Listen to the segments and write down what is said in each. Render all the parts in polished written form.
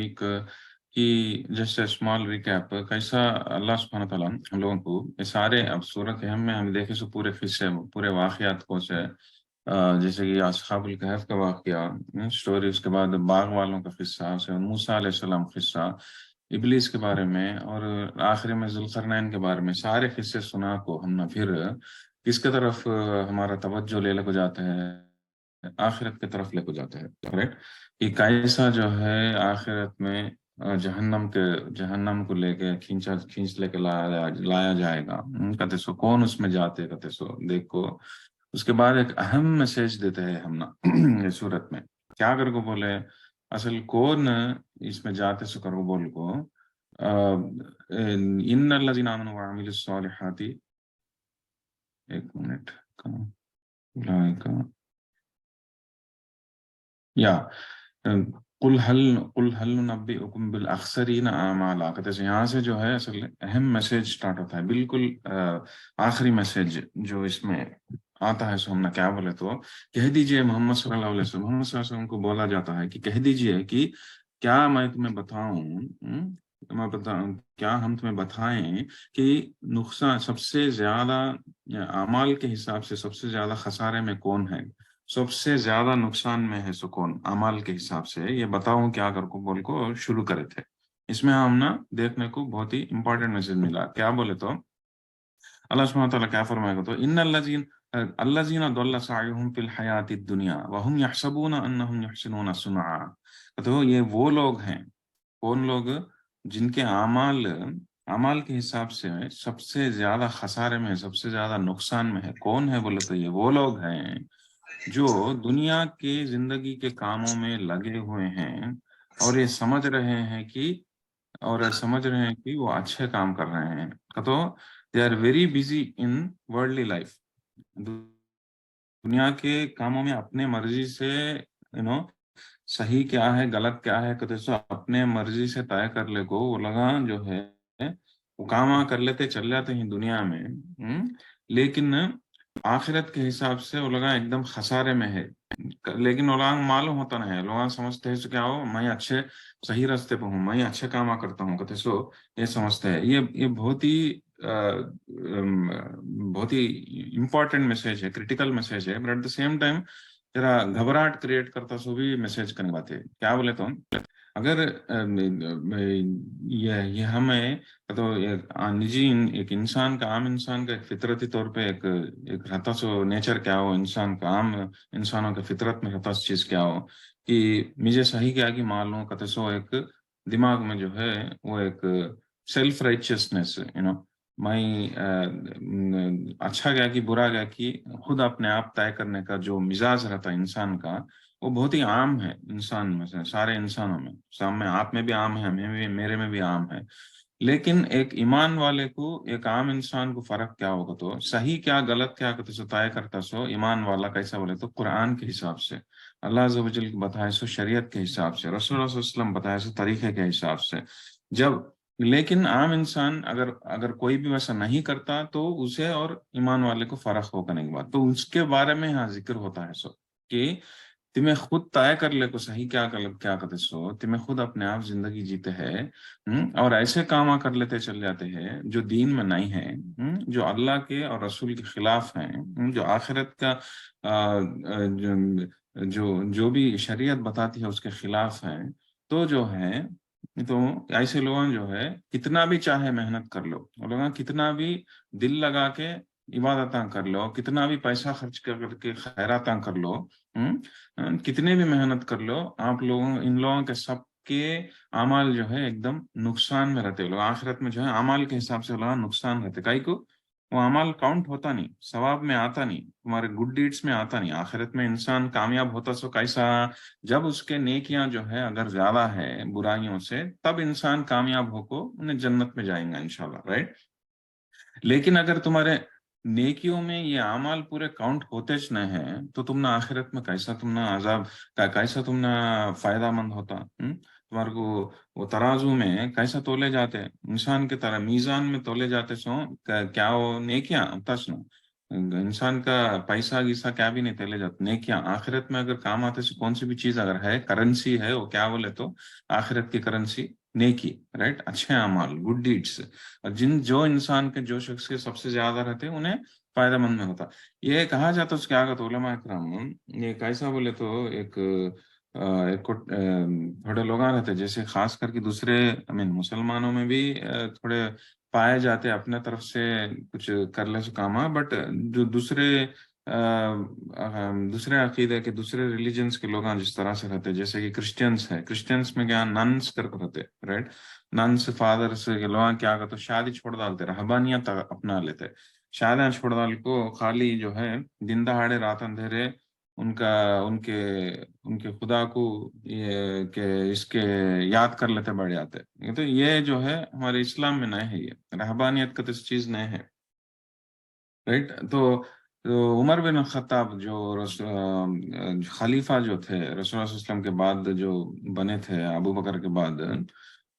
एक कि जैसे स्मॉल रिकैप कैसा अल्लाह सुब्हानहू व तआला हम लोगों को ये सारे अब सूरह कहफ में हम देखें तो पूरे किस्से पूरे वाक़यात को से जैसे कि असहाबुल कहफ का वाक़या स्टोरी, उसके बाद बाग वालों का किस्सा, उसके बाद मूसा अलैहिस्सलाम किस्सा, इब्लीस के बारे में और आखिर में ज़ुल्क़रनैन के बारे में सारे किस्से सुना को हम ना फिर किसके तरफ हमारा तवज्जो ले लेके जाते हैं, आखिरत की तरफ लेके जाते हैं, राइट? कि कैसा जो है आखिरत में जहन्नम को लेके खींच लेके लाया जाएगा। कहते सो कौन उसमें जाते, कहते सो देखो। उसके बाद एक अहम मैसेज देते हैं हम ना ये सूरत में क्या कर को बोले असल कौन इसमें जाते सो कर को बोल को इन्नल्लज़ीना आमनू व अमिलुस सालिहाति, एक मिनट उलाइका या कुल हल नुनब्बिउकुम बिल अखसरीना आमाला। कहते हैं यहाँ से जो है असल अहम मैसेज स्टार्ट होता है, बिल्कुल आखिरी मैसेज जो इसमें आता है। सो हमने क्या बोले तो कह दीजिए मोहम्मद सल्लल्लाहु अलैहि वसल्लम को बोला जाता है कि कह दीजिए कि क्या मैं तुम्हें बताऊं, मैं बताऊं क्या हम तुम्हें बताएं कि नुकसान सबसे ज्यादा अमाल के हिसाब से सबसे ज्यादा खसारे में कौन है, सबसे ज्यादा नुकसान में है सुकून अमाल के हिसाब से, ये बताऊं क्या कर को बोल को शुरू करे थे। इसमें हम ना देखने को बहुत ही इंपॉर्टेंट मैसेज मिला। क्या बोले तो अल्लाह सुब्हानहू व तआला क्या फरमाएगा तो अल्लज़ीना दल्ला सअयुहुम फिल हयातिद दुनिया व हुम यहसबूना अन्नहुम युहसिनूना सुनआ। तो ये वो लोग हैं, कौन लोग, जिनके अमाल अमाल के हिसाब से सबसे ज्यादा खसारे में, सबसे ज्यादा नुकसान में है। कौन है बोले तो ये वो लोग हैं जो दुनिया के जिंदगी के कामों में लगे हुए हैं और ये समझ रहे हैं कि वो अच्छे काम कर रहे हैं। तो they are very busy in worldly life, दुनिया के कामों में अपने मर्जी से सही क्या है गलत क्या है कहते सो अपने मर्जी से तय कर ले को वो लगा जो है वो काम कर लेते चल जाते हैं दुनिया में। लेकिन आखिरत के हिसाब से वो लगा एकदम खसारे में है। लेकिन वो लोग मालूम होता नहीं है, लोग समझते हैं सो क्या हो मैं अच्छे सही रास्ते पे हूँ, मैं अच्छे काम करता हूँ कहते सो ये समझते हैं। ये बहुत ही इम्पोर्टेंट मैसेज है, क्रिटिकल मैसेज है, but at the same time जरा घबराहट क्रिएट करता सो भी मैसेज करने बात है। क्या बोले तो अगर ये हमें तो निजी एक इंसान का, आम इंसान का एक फितरती तौर पे एक रहता सो नेचर क्या हो इंसान का, आम इंसानों के फितरत में रहता चीज क्या हो कि मुझे सही क्या कि मालूम कहते सो एक दिमाग में जो है वो एक सेल्फ राइचियसनेस मैं अच्छा गया कि बुरा गया कि खुद अपने आप तय करने का जो मिजाज रहता है इंसान का, वो बहुत ही आम है इंसान में से, सारे इंसानों में, सामने आप में भी आम है, हमें भी, मेरे में भी आम है। लेकिन एक ईमान वाले को, एक आम इंसान को फर्क क्या होगा तो सही क्या गलत क्या कहते सो तय करता सो ईमान वाला कैसा बोले तो कुरान के हिसाब से, अल्लाह अज़्ज़ व जल बताए सो शरीयत के हिसाब से, रसूल सल्लल्लाहु अलैहि वसल्लम बताए सो तरीके के हिसाब से। जब लेकिन आम इंसान अगर अगर कोई भी वैसा नहीं करता तो उसे और ईमान वाले को फर्क होगा नहीं बात, तो उसके बारे में यहाँ जिक्र होता है सो कि तुम्हें खुद तय कर ले को सही क्या गलत क्या करते सो, तुम्हें खुद अपने आप जिंदगी जीते हैं और ऐसे काम कर लेते चल जाते हैं जो दीन में नहीं है, जो अल्लाह के और रसूल के खिलाफ हैं, जो आखिरत का जो भी शरीयत बताती है उसके खिलाफ है। तो जो है तो ऐसे लोग जो है कितना भी चाहे मेहनत कर लो, लोग कितना भी दिल लगा के इबादत कर लो, कितना भी पैसा खर्च करके खैरात कर लो, कितने भी मेहनत कर लो, आप लोगों इन लोगों के सबके अमाल जो है एकदम नुकसान में रहते हैं। लोग आखिरत में जो है अमाल के हिसाब से लोग नुकसान रहते काई को, वो अमाल काउंट होता नहीं, सवाब में आता नहीं, तुम्हारे गुड डीड्स में आता नहीं। आखिरत में इंसान कामयाब होता सो कैसा, जब उसके नेकियां जो है अगर ज्यादा है बुराइयों से, तब इंसान कामयाब होकर उन्हें जन्नत में जाएंगे इंशाल्लाह, राइट? लेकिन अगर तुम्हारे नेकियों में ये अमाल पूरे काउंट होते ज नहीं है तो तुम ना आखिरत में कैसा तुम ना अजाब कैसा तुम ना फायदा मंद होता। तुम्हारे को वो तराजू में कैसा तोले जाते, इंसान के तरह मीजान में तोले जाते सो क्या वो नेकियां तस नो, इंसान का पैसा गीसा क्या भी नहीं चले जाता, नेकियां आखिरत में अगर काम आते से कौन सी भी चीज अगर है, करेंसी है वो, क्या बोले तो आखिरत की करेंसी नेकी, राइट, अच्छे अमाल, गुड डीड्स। और जो इंसान के, जो शख्स के सबसे ज्यादा रहते हैं उन्हें फायदेमंद में होता। ये कहा जाता है, उसके आगे तो उलमा इकराम, ये कैसा बोले तो एक थोड़े लोग रहते हैं, जैसे खास करके दूसरे, आई मीन मुसलमानों में भी थोड़े पाए जाते हैं अपने तरफ से कुछ कर ले सो काम, बट जो दूसरे अकीदे के, दूसरे रिलीजन्स के लोग जिस तरह से रहते हैं, जैसे कि क्रिश्चियंस है, क्रिश्चियंस में क्या नन्स कर रहते, राइट, नन्स फादर्स के लोग क्या करते, शादी छोड़ डालते, रहबानियत अपना लेते, शादियां छोड़ डाल को खाली जो है दिन दहाड़े रात अंधेरे उनका, उनके उनके खुदा को ये के इसके याद कर लेते बढ़ जाते। तो ये जो है हमारे इस्लाम में नहीं है, ये रहबानियत का तो इस चीज नहीं है, राइट। तो उमर बिन खत्ताब जो खलीफा जो थे रसूलुल्लाह सल्लल्लाहु अलैहि वसल्लम के बाद जो बने थे, अबू बकर के बाद,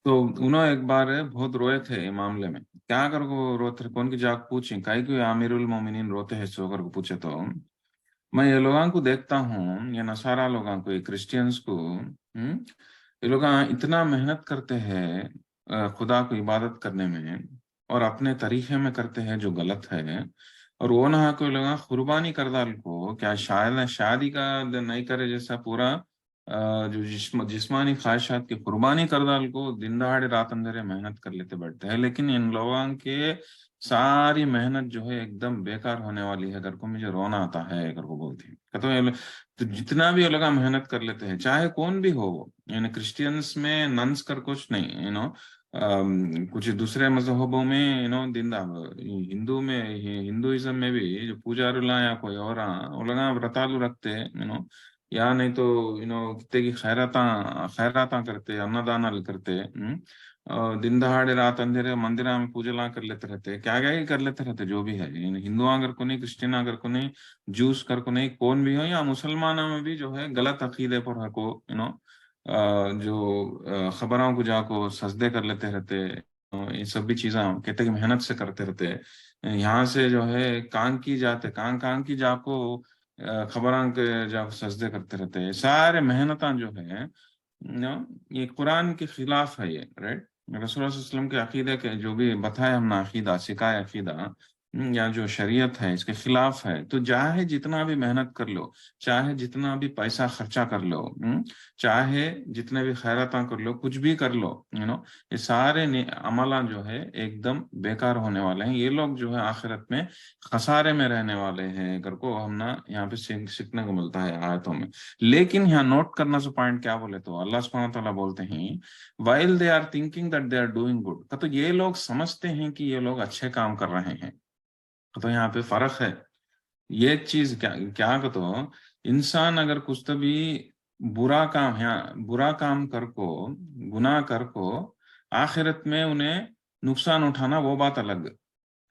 तो उन्होंने एक बार बहुत रोए थे ये मामले में। क्या कर को रोते कौन की जाग पूछी, काहे क्यों आमिरुल मोमिनीन रोते हैं, सो कर को पूछे तो मैं ये लोगों को देखता हूँ, ये नसारा लोगों को, ये क्रिश्चियंस को, ये लोग इतना मेहनत करते हैं खुदा को इबादत करने में, और अपने तरीके में करते हैं जो गलत है। और वो ना कोई लोग कुर्बानी कर डाल को, क्या शायद शादी का नहीं करे जैसा पूरा जो जिस्मानी ख्वाहिशात की कुर्बानी कर डाल को दिन दहाड़े रात अंधेरे मेहनत कर लेते बैठते हैं, लेकिन इन लोगों के सारी मेहनत जो है एकदम बेकार होने वाली है, अगर को मुझे रोना आता है अगर को बोलती है कहते हैं तो जितना भी वो लोग मेहनत कर लेते हैं, चाहे कौन भी हो वो, यानी क्रिश्चियंस में नन्स कर कुछ नहीं, कुछ दूसरे मजहबों में, दिन हिंदू में, हिंदुइज्म में भी जो पुजारी ला या कोई और वो लोग व्रतालु रखते हैं, या नहीं तो कितने की खैराता करते, अन्नदान करते, और दिन दहाड़े रात अंधेरे मंदिर में पूजा कर लेते रहते, क्या क्या ही कर लेते रहते, जो भी है, हिंदू अगर को नहीं, क्रिश्चियन अगर को नहीं, जूस कर को नहीं, कौन भी हो, या मुसलमानों में भी जो है गलत अकीदे पर है को, जो खबरों को जाको सजदे कर लेते रहते, ये सब भी चीजें कहते कि मेहनत से करते रहते, यहाँ से जो है कान की जाते, कान की जाको खबरों के जाको सजदे करते रहते, सारे मेहनता जो है ये कुरान के खिलाफ है, ये राइट, रसूलुल्लाह सल्लल्लाहु अलैहि वसल्लम के अकीदे के जो भी बताया हमने, अकीदा सिखाया अकीदा, या जो शरीयत है इसके खिलाफ है। तो चाहे जितना भी मेहनत कर लो, चाहे जितना भी पैसा खर्चा कर लो, चाहे जितने भी खैराता कर लो, कुछ भी कर लो, ये सारे अमला जो है एकदम बेकार होने वाले हैं। ये लोग जो है आखिरत में खसारे में रहने वाले हैं, अगर को हम ना यहाँ पे सीखने को मिलता है आयतों में। लेकिन यहाँ नोट करना से पॉइंट क्या बोले तो अल्लाह सुब्हानहू व तआला बोलते हैं, while they are thinking that they are doing good, तो ये लोग समझते हैं कि ये लोग अच्छे काम कर रहे हैं। तो यहाँ पे फर्क है। ये चीज क्या क्या का तो इंसान अगर कुछ तो भी बुरा काम कर को, गुनाह कर को, आखिरत में उन्हें नुकसान उठाना वो बात अलग,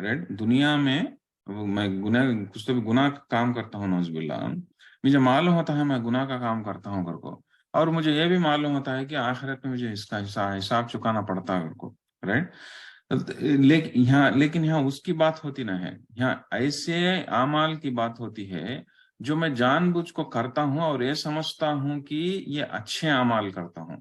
राइट। दुनिया में मैं गुनाह, कुछ तो भी गुनाह काम करता हूँ नौजुबिल्ला, मुझे मालूम होता है मैं गुनाह का काम करता हूँ घर को, और मुझे ये भी मालूम होता है कि आखिरत में मुझे इसका हिसाब चुकाना पड़ता है घर को, राइट। लेकिन यहाँ उसकी बात होती ना है, यहाँ ऐसे आमाल की बात होती है जो मैं जानबूझ को करता हूँ और ये समझता हूँ कि ये अच्छे आमाल करता हूँ,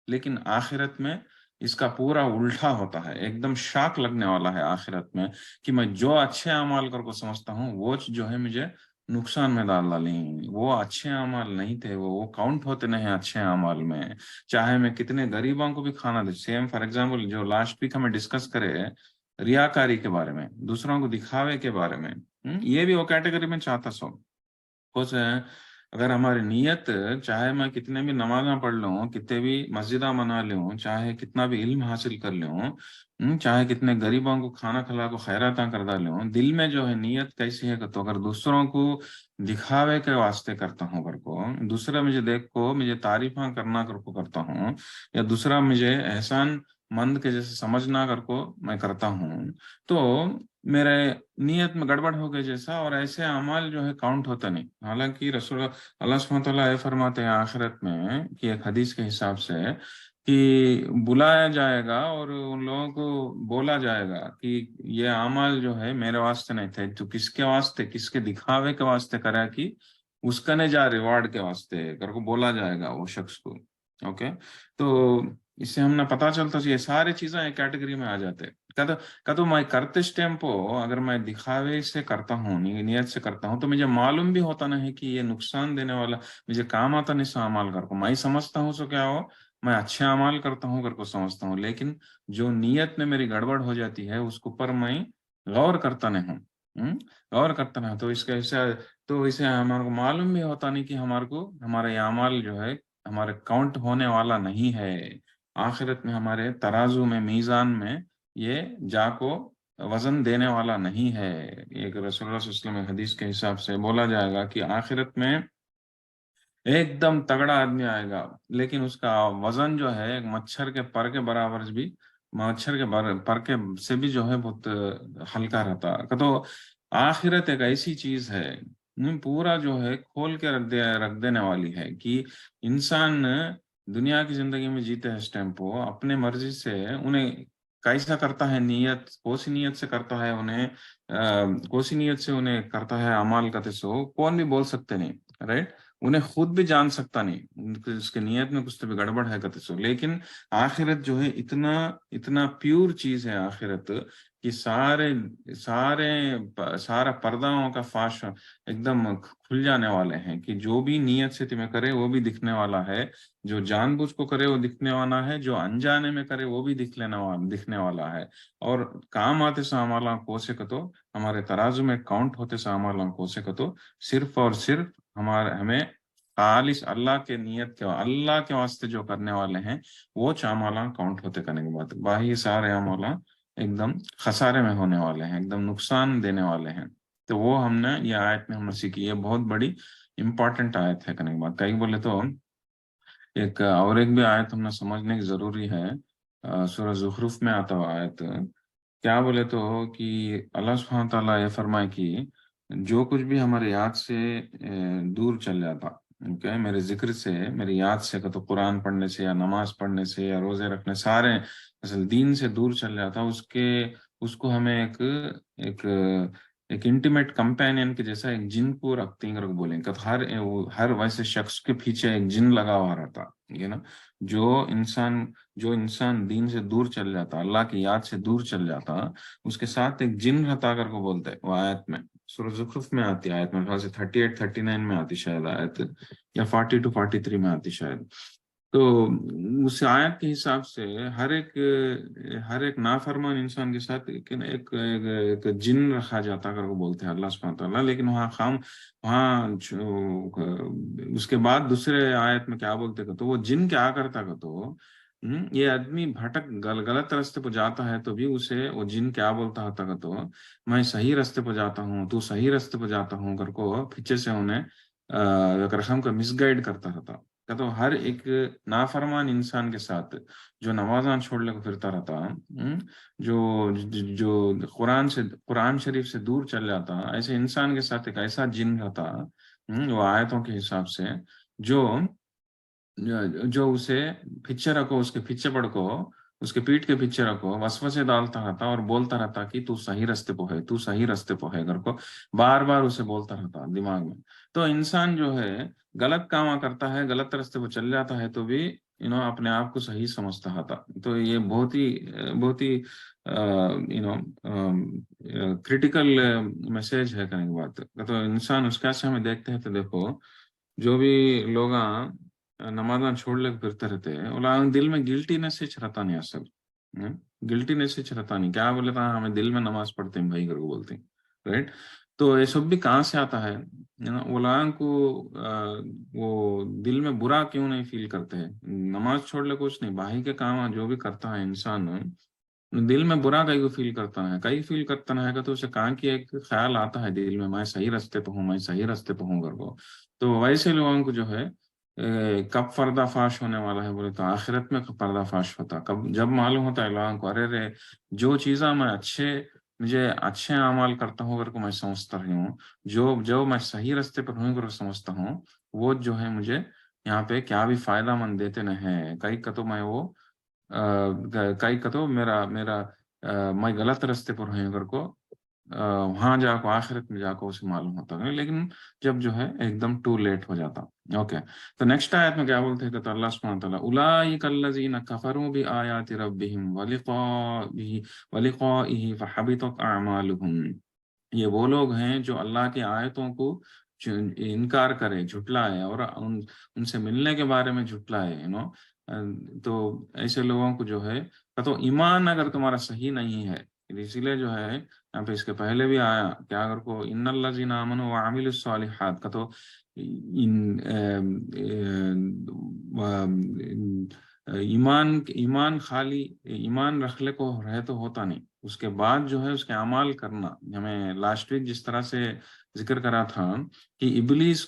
लेकिन आखिरत में इसका पूरा उल्टा होता है। एकदम शाक लगने वाला है आखिरत में कि मैं जो अच्छे अमाल कर को समझता हूँ वो जो है मुझे नुकसान में डाल डाली, वो अच्छे अमाल नहीं थे, वो काउंट होते नहीं अच्छे अमाल में। चाहे मैं कितने गरीबों को भी खाना दे, सेम फॉर एग्जांपल जो लास्ट वीक हमें डिस्कस करे रियाकारी के बारे में, दूसरों को दिखावे के बारे में, ये भी वो कैटेगरी में चाहता सो कुछ है। अगर हमारी नीयत, चाहे मैं कितने भी नमाजा पढ़ लूँ, कितने भी मस्जिदा मना लूँ, चाहे कितना भी इल्म हासिल कर लूँ, चाहे कितने गरीबों को खाना खिला को खैराता कर डालूं, दिल में जो है नीयत कैसी है, तो अगर दूसरों को दिखावे के वास्ते करता हूँ कर को, दूसरा मुझे देख को मुझे तारीफा करना कर को करता हूँ, या दूसरा मुझे एहसान मंद के जैसे समझना कर को मैं करता हूँ, तो मेरे नियत में गड़बड़ हो गई जैसा, और ऐसे अमाल जो है काउंट होता नहीं। हालांकि रसूल अल्लाह सुब्हानहू व तआला ये फरमाते हैं आखिरत में कि एक हदीस के हिसाब से کہ بلایا جائے گا اور ان لوگوں کو بولا جائے گا کہ یہ اعمال جو ہے میرے واسطے نہیں تھے، تو کس کے واسطے، کس کے دکھاوے کے واسطے کرا، کہ اس کا نے جا ریوارڈ کے واسطے کر کو بولا جائے گا وہ شخص کو. اوکے. تو اس سے ہم نے پتا چلتا یہ ساری چیزیں ایک کیٹیگری میں آ جاتے. کہ میں کرتے ٹیمپو اگر میں دکھاوے سے کرتا ہوں، نیت سے کرتا ہوں، تو مجھے معلوم بھی ہوتا نہیں کہ یہ نقصان دینے والا مجھے کام آتا نہیں سا اعمال کر کو میں سمجھتا ہوں سو کیا ہو میں اچھے اعمال کرتا ہوں کر کو سمجھتا ہوں، لیکن جو نیت میں میری گڑبڑ ہو جاتی ہے اس کے اوپر میں غور کرتا نہیں ہوں. غور کرتا نہیں تو اس کا ایسا، تو اسے ہمارے کو معلوم بھی ہوتا نہیں کہ ہمارے کو ہمارے یہ اعمال جو ہے ہمارے کاؤنٹ ہونے والا نہیں ہے آخرت میں، ہمارے ترازو میں، میزان میں یہ جا کو وزن دینے والا نہیں ہے. ایک رسول اللہ صلی اللہ علیہ وسلم حدیث کے حساب سے بولا جائے گا کہ آخرت میں ایک دم تگڑا آدمی آئے گا، لیکن اس کا وزن جو ہے ایک مچھر کے پر کے برابر بھی، مچھر کے پر کے سے بھی جو ہے بہت ہلکا رہتا. تو آخرت ایک ایسی چیز ہے پورا جو ہے کھول کے رکھ دینے والی ہے کہ انسان دنیا کی زندگی میں جیتے ہیں اس ٹائم کو اپنے مرضی سے انہیں کیسا کرتا ہے، نیت کوسی نیت سے کرتا ہے، انہیں کوسی نیت سے انہیں کرتا ہے اعمال کا سو کون بھی بول سکتے نہیں، رائٹ. انہیں خود بھی جان سکتا نہیں اس کے نیت میں کچھ تو بھی گڑبڑ ہے کہتے سو. لیکن آخرت جو ہے اتنا اتنا پیور چیز ہے آخرت کہ سارا پرداؤں کا فاش ایک دم کھل جانے والے ہیں کہ جو بھی نیت سے تمہیں کرے وہ بھی دکھنے والا ہے، جو جان بوجھ کو کرے وہ دکھنے والا ہے، جو انجانے میں کرے وہ بھی دکھنے والا ہے. اور کام آتے سامالا کو سے کتو ہمارے ترازو میں کاؤنٹ ہوتے سامالا کو سے کتو صرف اور صرف ہمیں خالص اللہ کے نیت کے اللہ کے واسطے جو کرنے والے ہیں وہ چامالا کاؤنٹ ہوتے کرنے کے بعد باقی سارے عمالا ایک دم خسارے میں ہونے والے ہیں، ایک دم نقصان دینے والے ہیں. تو وہ ہم نے یہ آیت میں ہم نے سیکھی، یہ بہت بڑی امپورٹنٹ آیت ہے کرنے کے بعد. کئی بولے تو ایک اور ایک بھی آیت ہم نے سمجھنے کی ضروری ہے، سورہ زخرف میں آتا ہوا آیت. کیا بولے تو کہ اللہ سبحانہ تعالیٰ یہ فرمائے کہ جو کچھ بھی ہمارے یاد سے دور چل جاتا، میرے ذکر سے، میری یاد سے کہ تو قرآن پڑھنے سے یا نماز پڑھنے سے یا روزے رکھنے سارے اصل دین سے دور چل جاتا، اس کو ہمیں ایک ایک انٹیمیٹ کمپینین کے جیسا ایک جن کو رکھتے ہیں بولیں کہ ہر ویسے شخص کے پیچھے ایک جن لگا ہوا رہتا ہے نا. جو انسان دین سے دور چل جاتا، اللہ کی یاد سے دور چل جاتا، اس کے ساتھ ایک جن رہتا کر کو بولتے ہیں. وہ آیت میں سورہ زخرف میں آتی آیت میں 38 39 میں آتی شاید آیت، یا 40 to 43 میں آتی شاید. تو اس آیت کے حساب سے ہر ایک نافرمان انسان کے ساتھ ایک جن رکھا جاتا کر کو بولتے ہیں اللہ سبحانہ وتعالیٰ. لیکن وہاں اس کے بعد دوسرے آیت میں کیا بولتے کہ تو وہ جن کیا کرتا کہ تو یہ آدمی بھٹک غلط راستے پہ جاتا ہے تو بھی اسے وہ جن کیا بولتا ہوتا کہ تو میں صحیح راستے پہ جاتا ہوں، تو صحیح راستے پہ جاتا ہوں کر کو پیچھے سے انہیں رقم کا مس گائڈ کرتا تھا. تو ہر ایک نافرمان انسان کے ساتھ جو نمازاں چھوڑ لے کو پھرتا رہتا، جو جو قرآن شریف سے دور چل جاتا، ایسے انسان کے ساتھ ایک ایسا جن رہتا وہ آیتوں کے حساب سے جو جو اسے پیچھے رکھو، اس کے پیچھے پڑ کو، اس کے پیٹ کے پیچھے رکھو، وسوسے ڈالتا رہتا اور بولتا رہتا کہ تو صحیح راستے پہ ہے، تو صحیح راستے پہ ہے گھر کو بار بار اسے بولتا رہتا دماغ میں. تو انسان جو ہے غلط کام کرتا ہے، غلط راستے پہ چل جاتا ہے تو بھی اپنے آپ کو صحیح سمجھتا تھا. تو یہ بہت ہی کریٹیکل میسج ہے کہنے کی بات. تو انسان اس کیسے ہمیں دیکھتے ہیں تو دیکھو جو بھی لوگ نمازاں چھوڑ لے پھرتے رہتے ہیں دل میں گلٹینس سے رہتا نہیں، اصل گلٹینس سے رہتا نہیں. کیا بولے تھا ہمیں دل میں نماز پڑھتے ہیں بھائی کر کو بولتے ہیں، رائٹ. تو یہ سب بھی کہاں سے آتا ہے؟ علماء کو وہ دل میں برا کیوں نہیں فیل کرتے ہیں؟ نماز چھوڑ لے کچھ نہیں، باہی کے کام جو بھی کرتا ہے انسان دل میں برا کئی کو فیل کرتا ہے، کئی فیل کرتا ہے تو اسے کہاں کی ایک خیال آتا ہے دل میں صحیح راستے پہ ہوں، میں صحیح راستے پہ ہوں کر کو. تو ویسے لوگوں کو جو ہے کب پردہ فاش ہونے والا ہے بولے تو آخرت میں پردہ فاش ہوتا کب، جب معلوم ہوتا ہے لوگوں کو ارے جو چیزاں مجھے اچھے اعمال کرتا ہوں اگر کو میں سمجھتا رہی ہوں، جو میں صحیح راستے پر ہوں اگر سمجھتا ہوں وہ جو ہے مجھے यहाँ पे क्या भी फायदा मंद देते न है, कई का तो मैं वो कई का तो मेरा मेरा मैं गलत रास्ते पर हूँ अगर को वहां जाको आखिरत में जाको उसे मालूम होता है, लेकिन जब जो है एकदम टू लेट हो जाता। ओके, तो नेक्स्ट आयत में क्या बोलते हैं, तो अल्लाह सुब्हानहू व तआला उलाइका अल्लज़ीना कफरू बिआयाति रब्बिहिम व लिक़ाइही फहबितत अअमालुहुम। ये वो लोग हैं जो अल्लाह की आयतों को इनकार करे, झुटलाए, और उनसे मिलने के बारे में झुटलाए, तो ऐसे लोगों को जो है, तो ईमान अगर तुम्हारा सही नहीं है, इसीलिए जो है यहाँ पे इसके पहले भी आया क्या, अगर को इन्नल्लज़ीना आमनू व अमिलुस सालिहात का तो इन ईमान ईमान खाली ईमान रखले को रहे तो होता नहीं, उसके बाद जो है उसके अमाल करना। हमें लास्ट वीक जिस तरह से जिक्र करा था कि इबलीस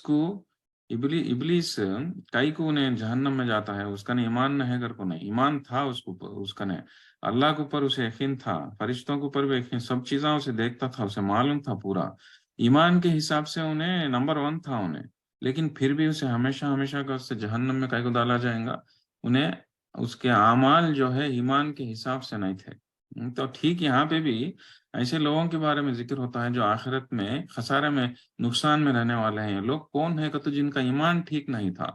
कई को ने जहन्नम में जाता है, उसका ने ईमान नहीं कर को नहीं, ईमान था उसको, उसका ने अल्लाह के ऊपर उसे यकीन था, फरिश्तों के ऊपर भी यकीन, सब चीज़ों उसे देखता था, उसे मालूम था पूरा, ईमान के हिसाब से उन्हें नंबर वन था उन्हें, लेकिन फिर भी उसे हमेशा हमेशा का उससे जहन्नम में कई को डाला जाएगा। उन्हें उसके अमाल जो है ईमान के हिसाब से नहीं थे। तो ठीक यहाँ पे भी ऐसे लोगों के बारे में जिक्र होता है जो आखिरत में खसारे में, नुकसान में रहने वाले हैं। लोग कौन है, तो जिनका ईमान ठीक नहीं था।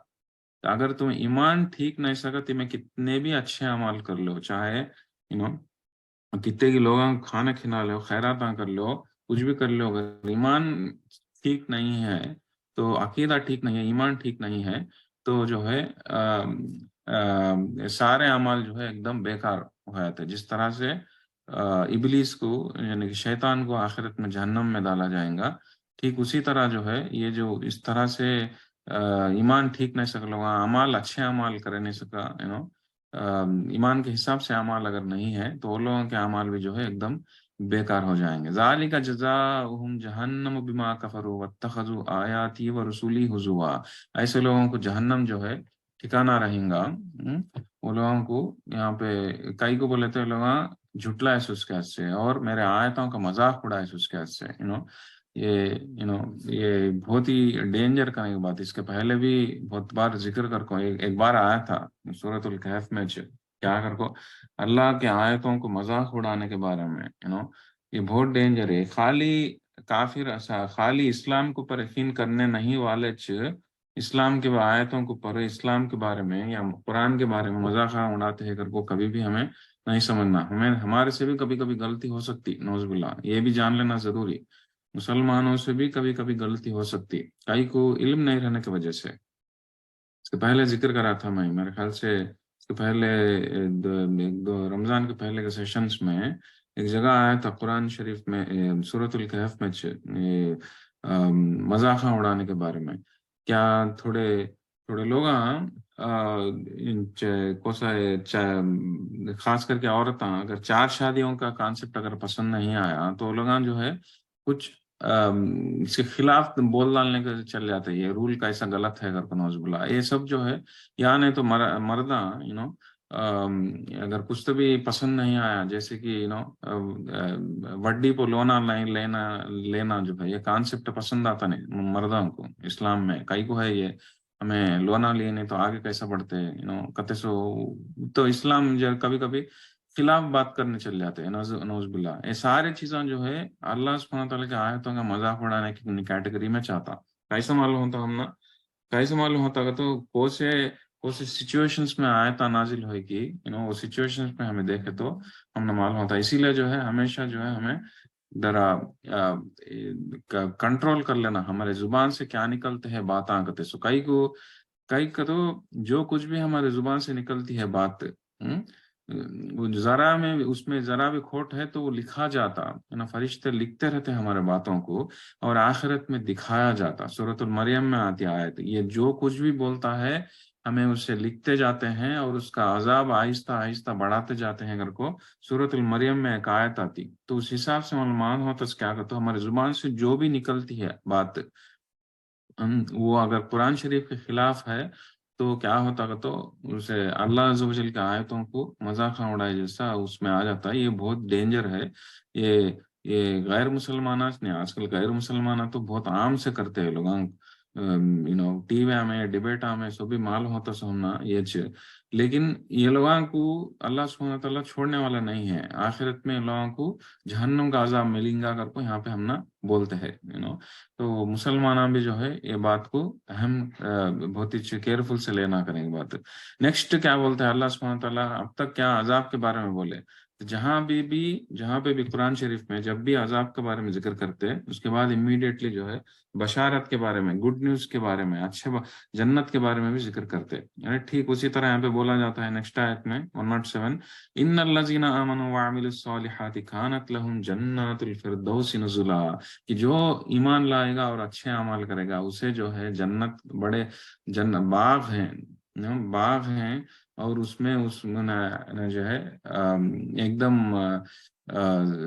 तो अगर तुम ईमान ठीक नहीं सका, तुम्हें कितने भी अच्छे अमाल कर लो, चाहे कितने की लोगों को खाना खिला लो, खैरात कर लो, कुछ भी कर लो, अगर ईमान ठीक नहीं है, तो अकीदा ठीक नहीं है, ईमान ठीक नहीं है, तो जो है सारे अमाल जो है एकदम बेकार हो जाते हैं। जिस तरह से इबलीस को, यानी कि शैतान को आखिरत में जहन्नम में डाला जाएगा, ठीक उसी तरह जो है ये जो इस तरह से ईमान ठीक नहीं सका, लोग अमाल अच्छे अमाल कर नहीं सका, ईमान के हिसाब से अमाल अगर नहीं है, तो वो लोगों के अमाल भी जो है एकदम बेकार हो जाएंगे। ज़ालिका जज़ाउहुम जहन्नम बिमा कफरू वत्तखज़ू आयाती व रसूली हुज़ुआ। ऐसे लोगों को जहन्नम जो है ठिकाना रहेगा। वो लोगों को यहाँ पे कई को बोले थे लोग झुटला है उसके हाथ से, और मेरे आयतों का मजाक उड़ाए उसके हाथ से, ये ये बहुत ही डेंजर करने की बात। इसके पहले भी बहुत बार जिक्र कर को, एक बार आया था सूरतुल कहफ में, क्या कर को अल्लाह के आयतों को मजाक उड़ाने के बारे में, ये बहुत डेंजर है। खाली काफिर ऐसा खाली इस्लाम को पर यकीन करने नहीं वाले इस्लाम के आयतों को पर इस्लाम के बारे में या कुरान के बारे में मजाक उड़ाते हैं कर को कभी भी हमें नहीं समझना। हमें हमारे से भी कभी कभी गलती हो सकती, नौजुबिल्लाह, ये भी जान लेना जरूरी। मुसलमानों से भी कभी कभी गलती हो सकती, कई को इल्म नहीं रहने की वजह से। इसके पहले जिक्र करा था मैं, मेरे ख्याल से इसके पहले एक दो रमजान के पहले के सेशंस में एक जगह आया था कुरान शरीफ में, सूरतुल कहफ में, ये मजाक उड़ाने के बारे में। क्या थोड़े थोड़े लोग कोसा है खास करके औरतें अगर चार शादियों का कॉन्सेप्ट अगर पसंद नहीं आया, तो लोग जो है कुछ इसके खिलाफ बोल डालने के चल जाते हैं, ये रूल कैसा गलत है अगर नौजुबिल्लाह, ये सब जो है। या नहीं तो मर्दा अगर कुछ तो भी पसंद नहीं आया, जैसे कि वड्डी को लोना नहीं लेना लेना जो है, ये कॉन्सेप्ट पसंद आता नहीं मर्दों को इस्लाम में, कई को है ये, हमें लोना लिए नहीं तो आगे कैसा बढ़ते हैं, कते सो। तो इस्लाम जो कभी कभी खिलाफ बात करने चल जाते हैं, नौज बिल्ला। ये सारी चीजें जो है अल्लाह सुब्हानहू तआला के आयतों का मजाक उड़ाने की कैटेगरी में चाहता। कैसे मालूम होता हम ना, कैसे मालूम होता है तो कौन से सिचुएशंस में आयता नाजिल होगी, वो सिचुएशंस में हमें देखे तो हमने मालूम होता है। इसीलिए जो है हमेशा जो है हमें जरा कंट्रोल कर लेना, हमारे जुबान से क्या निकलते हैं बात आकते सो, कई का तो जो कुछ भी हमारे जुबान से निकलती है बात, वो जरा में उसमें जरा भी खोट है तो वो लिखा जाता है ना, फरिश्ते लिखते रहते हैं हमारे बातों को, और आखिरत में दिखाया जाता। सूरतुल मरियम में आती आयत, ये जो कुछ भी बोलता है हमें उसे लिखते जाते हैं, और उसका अजाब आहिस्ता आहिस्ता बढ़ाते जाते हैं। अगर को सूरतुल मरियम में एक आयत आती, तो उस हिसाब से मालूम होता है क्या कहते हो, हमारे जुबान से जो भी निकलती है बात, वो अगर कुरान शरीफ के खिलाफ है, तो क्या होता है, तो उसे अल्लाह अज़्ज़ व जल के आयतों को मजाक उड़ाए जैसा उसमें आ जाता है। ये बहुत डेंजर है। ये ये गैर मुसलमान ने आजकल, गैर मुसलमान तो बहुत आम से करते हैं लोग, टीवी में डिबेट में सो भी मालूम होता सुनना ये लेकिन ये लोगों को अल्लाह सुब्हानहू व तआला छोड़ने वाला नहीं है। आखिरत में इन लोगों को जहन्नम का अजाब मिलेगा करके यहाँ पे हम ना बोलते हैं। तो मुसलमान भी जो है ये बात को अहम बहुत ही केयरफुल से लेना करेंगे बात। नेक्स्ट क्या बोलते हैं अल्लाह सुब्हानहू व तआला, अब तक क्या अजाब के बारे में बोले, तो जहाँ पे भी कुरान शरीफ में जब भी अजाब के बारे में जिक्र करते हैं उसके बाद इमीडिएटली जो है बशारत के बारे में, गुड न्यूज के बारे में, जन्नत के बारे में भी जिक्र करते हैं। यानी ठीक उसी तरह यहाँ पे बोला जाता है नेक्स्ट आयत में 107, इन्नल्लज़ीना आमनु व अमिलुस्सॉलिहाति कानत लहुम जन्नतुल फिरदौस नुज़ुला, कि जो ईमान लाएगा और अच्छे अमल करेगा उसे जो है जन्नत, बड़े बाग हैं, बाग हैं, और उसमें जो है एकदम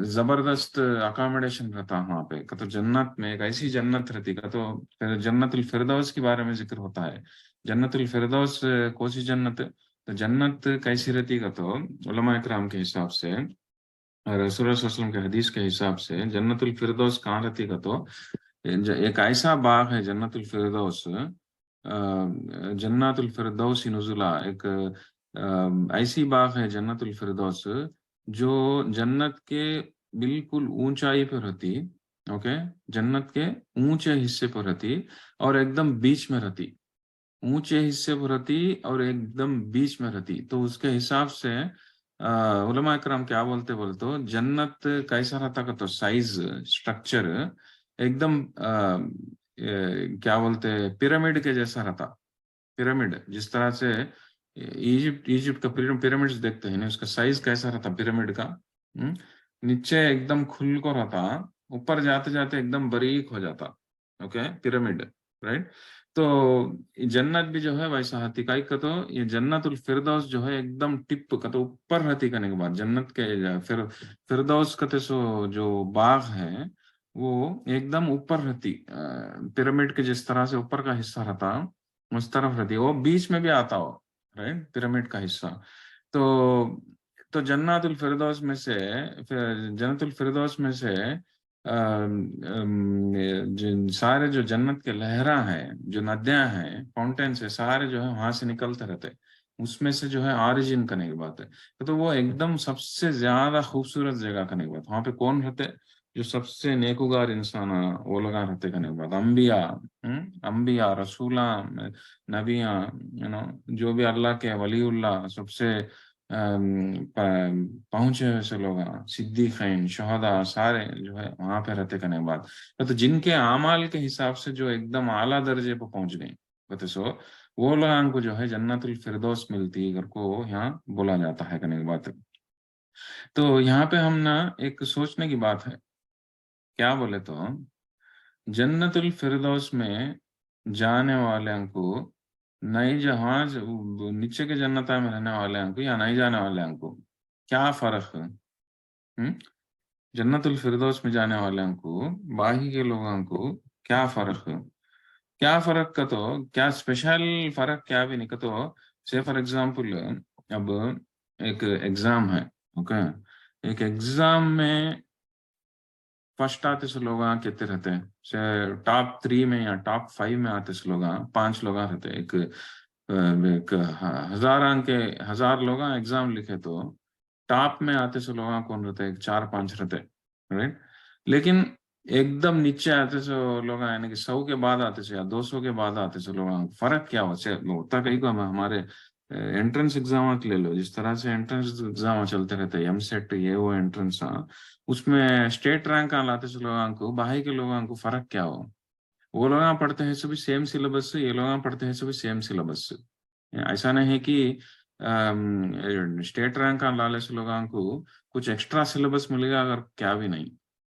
जबरदस्त अकोमोडेशन रहता वहां पे। तो जन्नत में एक ऐसी जन्नत रहती का, तो फिर जन्नतुल फिरदौस के बारे में जिक्र होता है। जन्नतुल फिरदौस कौन सी जन्नत, तो जन्नत कैसी रहती का, तो उलमा इकराम के हिसाब से, रसूल सल्लल्लाहु अलैहि वसल्लम के हदीस के हिसाब से जन्नतुल फिरदौस कहाँ रहती का, तो एक ऐसा बाग है जन्नतुल फिरदौस, जन्नतुल फिरदौस नुज़ुला, एक ऐसी बाग है जन्नतुल फिरदौस जो जन्नत के बिल्कुल ऊंचाई पर रहती। ओके, जन्नत के ऊंचे हिस्से पर रहती और एकदम बीच में रहती, ऊंचे हिस्से पर रहती और एकदम बीच में रहती। तो उसके हिसाब से उलमा इकराम क्या बोलते बोलते हो, जन्नत कैसा रहता का, तो साइज, स्ट्रक्चर एकदम क्या बोलते पिरामिड के जैसा रहता। पिरामिड जिस तरह से इजिप्ट इजिप्ट का पिरामिड्स देखते हैं ना, उसका साइज कैसा रहता पिरामिड का, नीचे एकदम खुल को रहता, ऊपर जाते जाते एकदम बारीक हो जाता। Okay, pyramid, right. तो जन्नत भी जो है वैसा हाथी का, तो ये जन्नतुल फिरदौस जो है एकदम टिप का, तो ऊपर रहती करने के बाद जन्नत के फिर फिरदौस का, तो सो जो बाग है वो एकदम ऊपर रहती, पिरामिड के जिस तरह से ऊपर का हिस्सा रहता उस तरफ रहती, वो बीच में भी आता हो, राइट, पिरामिड का हिस्सा। तो जन्नतुल फिरदौस में से, जन्नतुल फिरदौस में से सारे जो जन्नत के लहरा हैं, जो नदियां हैं, फाउंटेन्स है, सारे जो है वहां से निकलते रहते हैं। उसमें से जो है ऑरिजिन करने की बात है, तो वो एकदम सबसे ज्यादा खूबसूरत जगह करने की बात, वहां पे कौन रहते, जो सबसे नेकुगार इंसान है, वो लोग रहते करने की बात, अंबिया, अंबिया, रसूला, नबिया, जो भी अल्लाह के वलीउल्लाह, सबसे पहुंचे हुए से लोग, सिद्दीकीन, शहदा, सारे जो है वहां पे रहते करने के बाद, तो जिनके आमाल के हिसाब से जो एकदम आला दर्जे पर पहुंच गए, बता सो वो लोगों को जो है जन्नतुल फिरदौस मिलती है को यहाँ बोला जाता है करने की बात। तो यहाँ पे हम ना एक सोचने की बात है, क्या बोले तो जन्नतुल फिरदौस में जाने वाले को, नई जहाज नीचे के जन्नत में रहने वाले को या नहीं जाने वाले को क्या फर्क है? जन्नतुल फिरदौस में जाने वाले को, बाकी के लोगों को क्या फर्क है? क्या फर्क का, तो क्या स्पेशल फर्क क्या भी नहीं का, तो से फॉर एग्जांपल अब एक एग्जाम है। ओके, एक एग्जाम में फर्स्ट आते से लोग कितने रहते हैं, से टॉप 3 में या टॉप 5 में आते से लोग 5 लोग रहते हैं। एक हजार अंक के 1000 लोग एग्जाम लिखे तो टॉप में आते से लोग कौन रहते हैं, 4-5 रहते हैं, राइट। लेकिन एकदम नीचे आते से लोग, यानी कि 100 के बाद आते से या 200 के बाद आते से लोग, फर्क क्या होता कहीं को हमारे एंट्रेंस एग्जाम ले लो, जिस तरह से एंट्रेंस एग्जाम चलते रहते हैं, एमसेट ये वो एंट्रेंस, उसमें स्टेट रैंक लाते से लोगों को, बाहर के लोगों को फर्क क्या हो? वो लोग पढ़ते हैं सभी सेम सिलेबस, ये लोग पढ़ते हैं सभी सेम सिलेबस। ऐसा नहीं है कि स्टेट रैंक लाने से लोगों को कुछ एक्स्ट्रा सिलेबस मिलेगा, अगर क्या भी नहीं,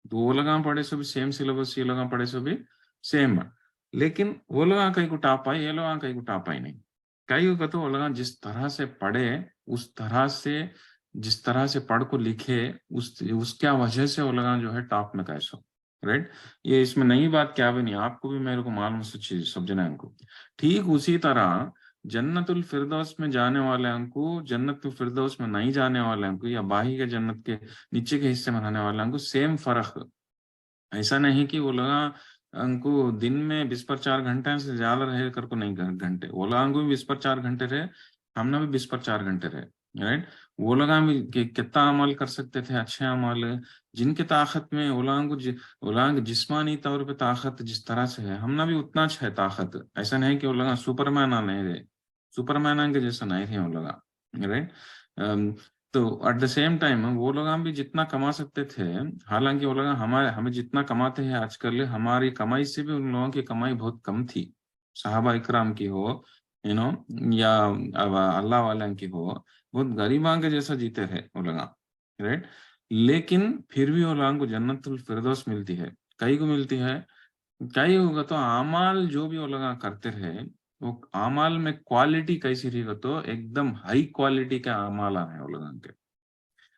तो वो लोग पढ़े सभी सेम सिलेबस, ये लोग पढ़े सभी सेम। लेकिन वो लोग कहीं को टॉप आए, ये लोग कहीं को टॉप आए नहीं। कई को तो वो लोग जिस तरह से पढ़े, उस तरह से जिस तरह से पढ़ को लिखे, उसके वजह से वो लोग जो है टॉप में कैसे, राइट। ये इसमें नई बात क्या भी नहीं, आपको भी मेरे को मालूम चीज सब जने को। ठीक उसी तरह जन्नतुल फिरदौस में जाने वाले को, जन्नतुल फिरदौस में नहीं जाने वाले को, या बाही के जन्नत के नीचे के हिस्से में रहने वाले को सेम फर्क। ऐसा नहीं कि वो लोग अंको दिन में 20 पर 4 घंटे से ज्यादा रहे कर को नहीं घंटे, वो लोग को भी 20 पर 4 घंटे रहे, हमने भी 20 पर 4 घंटे रहे, राइट। वो लोग भी कितना अमल कर सकते थे, अच्छे अमल, जिनके ताकत में वो लोगों को वो लोग जिस्मानी तौर पे ताकत जिस तरह से है, हमने भी उतना है ताकत। ऐसा नहीं कि वो लोग सुपरमैन नहीं रहे, सुपरमैन के जैसा नहीं रहे वो लोग, राइट। तो एट द सेम टाइम वो लोग हम भी जितना कमा सकते थे, हालांकि वो लोग हमारे हमें जितना कमाते हैं आजकल, हमारी कमाई से भी उन लोगों की कमाई बहुत कम थी। साहबा इकराम की हो, यू नो, या अब अल्लाह वाला की हो, बहुत गरीबां के जैसा जीते थे वो लोग, राइट। लेकिन फिर भी वो लोगों को जन्नतुल फिरदौस मिलती है। कई को मिलती है, कई होगा तो अमाल जो भी वो लोग करते रहे, वो अमाल में क्वालिटी कैसी रहेगा तो एकदम हाई क्वालिटी का अमाल है वो लोगों के।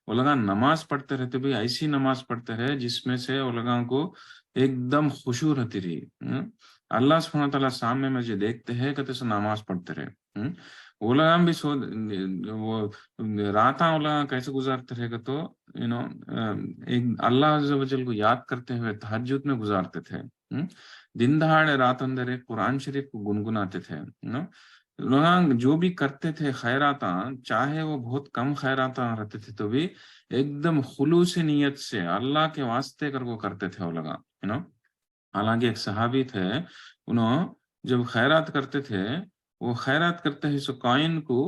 वो लोग नमाज पढ़ते रहते भाई, ऐसी नमाज पढ़ते रहे जिसमें से वो लोगों को एकदम खुशू रहती रही। अल्लाह सुब्हानहू व तआला सामने में जो देखते हैं कहते से नमाज पढ़ते रहे। वो लोग भी सो वो रात वो लोग कैसे गुजारते रहेगा तो यू नो एक अल्लाह अज़्ज़ व जल को याद करते हुए तहज्जुद में गुजारते थे। दिन दहाड़े रात अंदर एक कुरान शरीफ को गुनगुनाते थे। लोग जो भी करते थे खैराता, चाहे वो बहुत कम खैराता रहते थे तो भी एकदम खुलूस नीयत से अल्लाह के वास्ते कर वो करते थे वो लोग, हालांकि एक सहाबी थे, उन्होंने जब खैरात करते थे, वो खैरात करते ही सो कॉइन को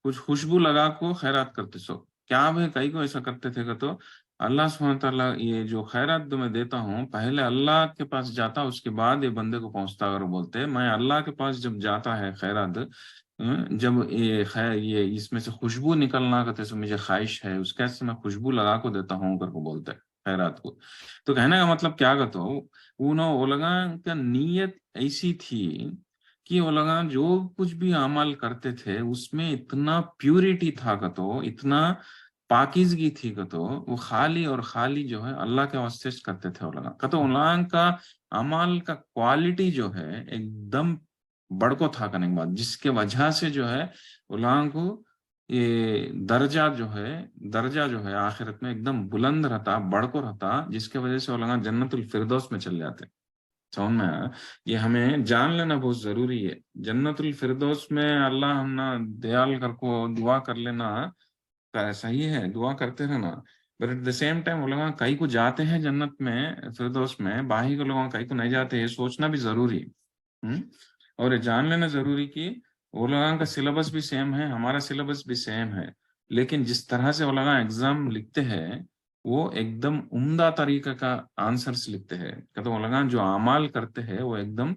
कुछ खुशबू लगा को खैरात करते सो। क्या भाई कई को ऐसा करते थे कि तो अल्लाह सुब्हानहू तआला ये जो खैरात तो मैं देता हूँ पहले अल्लाह के पास जाता, उसके बाद ये बंदे को पहुंचता। अगर बोलते मैं अल्लाह के पास जब जाता है खैरात, जब ये खैर ये इसमें से खुशबू निकलना कहते सो मुझे ख्वाहिश है, उसके से मैं खुशबू लगा को देता हूँ करके बोलते हैं खैरात को। तो कहने का मतलब क्या कहते हो, वो लोग का नीयत ऐसी थी कि वो लोग जो कुछ भी अमल करते थे उसमें इतना प्यूरिटी था का तो इतना पाकीज़गी थी का तो वो खाली और खाली जो है अल्लाह के वास्ते से करते थे वो लोग का। तो उन लोगों का अमल का क्वालिटी जो है एकदम बड़को था करने के बाद, जिसके वजह से जो है वो लोगों को ये दर्जा जो है आखिरत में एकदम बुलंद रहता, बड़को रहता, जिसके वजह से वो लोग जन्नतुल फिरदौस में चले जाते। समझ में आया? ये हमें जान लेना बहुत जरूरी है। जन्नतुल फिरदौस में अल्लाह हम ना दयाल कर को दुआ कर लेना सही है, दुआ करते रहना। But at the same time वो लोग कई को जाते हैं जन्नत में फिरदौस में, बाकी के लोग कई को नहीं जाते, ये सोचना भी जरूरी है। हम्म? और ये जान लेना जरूरी कि वो लोगों का सिलेबस भी सेम है, हमारा सिलेबस भी सेम है, लेकिन जिस तरह से वो लोग एग्जाम लिखते हैं वो एकदम उम्दा तरीका का आंसर्स लिखते हैं। तो वो लोग जो अमाल करते हैं वो एकदम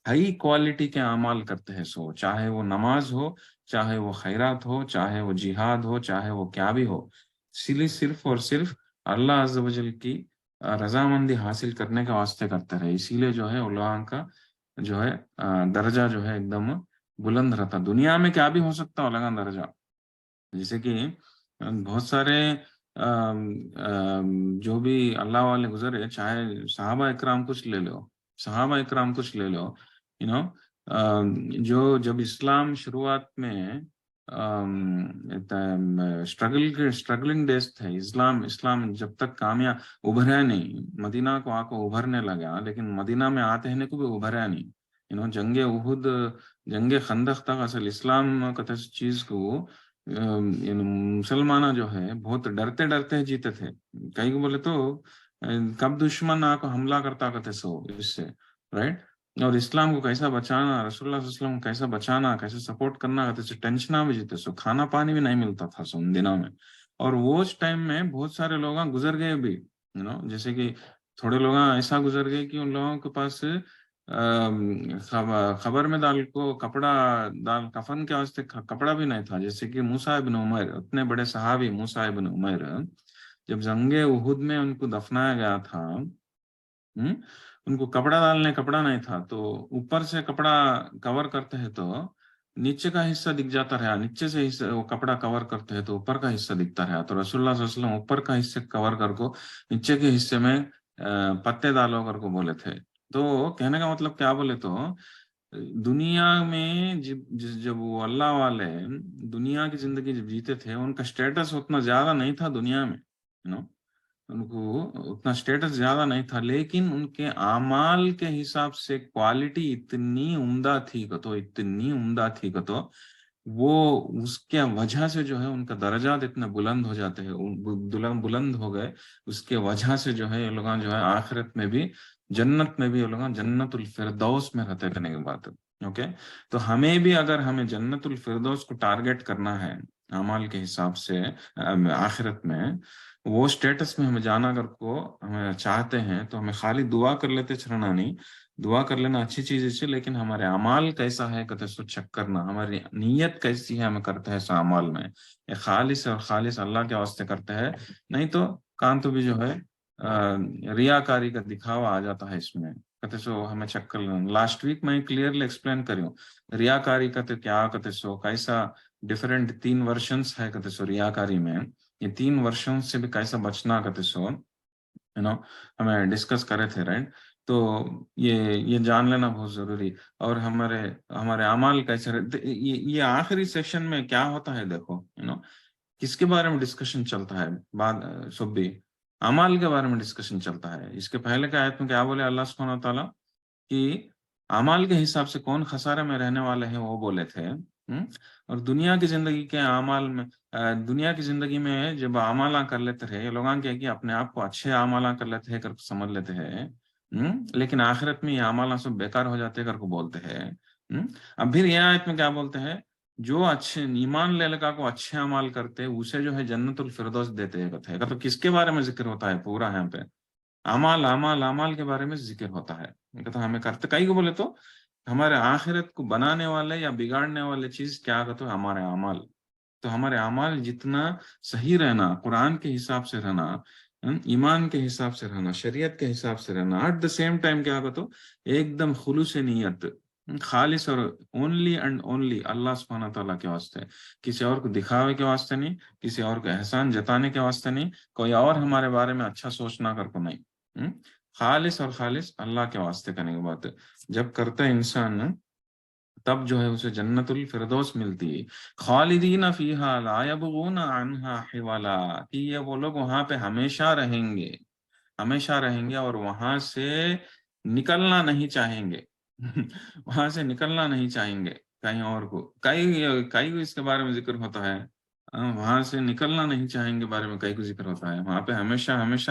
हाई क्वालिटी के अमाल करते हैं। सो चाहे वो नमाज हो, चाहे वो खैरात हो, चाहे वो जिहाद हो, चाहे वो क्या भी हो, सिर्फ और सिर्फ अल्लाह अज़्ज़ व जल की रजामंदी हासिल करने के वास्ते करते रहे। इसीलिए जो है उन लोगों का जो है दर्जा जो है एकदम बुलंद रहता। दुनिया में क्या भी हो सकता है अलग दर्जा, जैसे कि बहुत सारे जो भी अल्लाह वाले गुजरे, चाहे सहाबा इकराम कुछ ले लो, सहाबा इकराम कुछ ले लो, यू नो, जो जब इस्लाम शुरुआत में स्ट्रगलिंग डेज थे, इस्लाम इस्लाम जब तक कामयाब उभरा नहीं, मदीना को आको उभरने लगा, लेकिन मदीना में आते हैं को भी उभरा नहीं। जंगे उहुद, जंगे खंदक तक असल इस्लाम का चीज को मुसलमान जो है बहुत डरते डरते जीते थे। कई को बोले तो कब दुश्मन आको हमला करता कहते सो इससे, राइट। और इस्लाम को कैसा बचाना, रसूलुल्लाह सल्लल्लाहु अलैहि वसल्लम को कैसा बचाना, कैसे सपोर्ट करना कहते सो, टेंशन में जीते सो, खाना पानी भी नहीं मिलता था सो उन दिनों में। और वो उस टाइम में बहुत सारे लोग गुजर गए भी, जैसे कि थोड़े लोग ऐसा गुजर गए कि उन लोगों के पास खबर में डाल को कपड़ा, डाल कफन के वास्ते कपड़ा भी नहीं था। जैसे कि मूसा इब्न उमर, उतने बड़े सहाबी मूसा इब्न उमर, जब जंगे उहुद में उनको दफनाया गया था, उनको कपड़ा डालने कपड़ा नहीं था, तो ऊपर से कपड़ा कवर करते हैं तो नीचे का हिस्सा दिख जाता रहा, नीचे से हिस्सा वो कपड़ा कवर करते हैं तो ऊपर का हिस्सा दिखता रहा। तो रसूलुल्लाह सल्लल्लाहु अलैहि वसल्लम ऊपर का हिस्से कवर कर को नीचे के हिस्से में पत्ते डालो कर को बोले थे। तो कहने का मतलब क्या बोले तो दुनिया में जब वो अल्लाह वाले दुनिया की जिंदगी जब जीते थे, उनका स्टेटस उतना ज्यादा नहीं था दुनिया में, ان کو اتنا اسٹیٹس زیادہ نہیں تھا، لیکن ان کے اعمال کے حساب سے کوالٹی اتنی عمدہ تھی کہ تو اتنی عمدہ کہ تو وہ اس کے وجہ سے جو ہے ان کا درجات اتنے بلند ہو جاتے ہیں، بلند ہو گئے، اس کے وجہ سے جو ہے یہ لوگ جو ہے آخرت میں بھی جنت میں بھی یہ لوگ جنت الفردوس میں رہتے کرنے کی بات ہے. اوکے، تو ہمیں بھی اگر ہمیں جنت الفردوس کو ٹارگٹ کرنا ہے اعمال کے حساب سے آخرت میں، وہ اسٹیٹس میں ہمیں جانا اگر کو ہمیں چاہتے ہیں تو ہمیں خالی دعا کر لیتے چڑھنا نہیں. دعا کر لینا اچھی چیز ہے، لیکن ہمارے اعمال کیسا ہے کہتے سو چیک کرنا، ہماری نیت کیسی ہے ہمیں کرتے ہیں سو اعمال میں یہ خالص اور خالص اللہ کے واسطے کرتے ہیں. نہیں تو کان تو بھی جو ہے ریاکاری کا دکھاوا آ جاتا ہے اس میں، کہتے سو ہمیں چیک کر لینا. لاسٹ ویک میں کلیئرلی ایکسپلین کریوں ریاکاری کہتے کیا، کہتے سو کیسا ڈفرینٹ 3 ورژنس ہے کہتے سو ریاکاری میں. یہ 3 ورشن سے بھی کیسا بچنا کہتے سو ہمیں ڈسکس کرے تھے، رائٹ؟ تو یہ جان لینا بہت ضروری. اور ہمارے اعمال کیسے یہ آخری سیشن میں کیا ہوتا ہے دیکھو کس کے بارے میں ڈسکشن چلتا ہے، بعد صبح اعمال کے بارے میں ڈسکشن چلتا ہے. اس کے پہلے کے آیت میں کیا بولے اللہ سبحانہ تعالیٰ کہ اعمال کے حساب سے کون خسارے میں رہنے والے ہیں، وہ بولے تھے. اور دنیا کی زندگی کے اعمال میں دنیا کی زندگی میں جب اعمال کر لیتے رہے لوگ کہ اپنے آپ کو اچھے اعمال کر لیتے ہیں کر سمجھ لیتے ہیں، لیکن آخرت میں یہ اعمال سب بیکار ہو جاتے کر کو بولتے ہیں. اب پھر یہ آیت میں کیا بولتے ہیں، جو اچھے ایمان لے لگا کو اچھے اعمال کرتے اسے جو ہے جنت الفردوس دیتے ہیں. تو کس کے بارے میں ذکر ہوتا ہے پورا یہاں پہ؟ اعمال کے بارے میں ذکر ہوتا ہے. تو ہمیں کرتے کئی کو بولے تو ہمارے آخرت کو بنانے والے یا بگاڑنے والے چیز کیا کہتے ہیں، ہمارے اعمال. تو ہمارے اعمال جتنا صحیح رہنا، قرآن کے حساب سے رہنا، ایمان کے حساب سے رہنا، شریعت کے حساب سے رہنا، ایٹ دا سیم ٹائم کیا کہتے ایک دم خلوص نیت، خالص اور اونلی اینڈ اونلی اللہ سبحانہ تعالیٰ کے واسطے، کسی اور کو دکھاوے کے واسطے نہیں، کسی اور کو احسان جتانے کے واسطے نہیں، کوئی اور ہمارے بارے میں اچھا سوچنا کر کو نہیں، خالص اور خالص اللہ کے واسطے کرنے کی بات ہے. جب کرتا ہے انسان تب جو ہے اسے جنت الفردوس ملتی ہے. خالدین فیہا لا یبغون عنہا حوالا، کہ یہ وہ لوگ وہاں پہ ہمیشہ رہیں گے، ہمیشہ رہیں گے اور وہاں سے نکلنا نہیں چاہیں گے. وہاں سے نکلنا نہیں چاہیں گے کہیں اور کو. کئی اس کے بارے میں ذکر ہوتا ہے، وہاں سے نکلنا نہیں چاہیں گے بارے میں کئی کو ذکر ہوتا ہے. وہاں پہ ہمیشہ ہمیشہ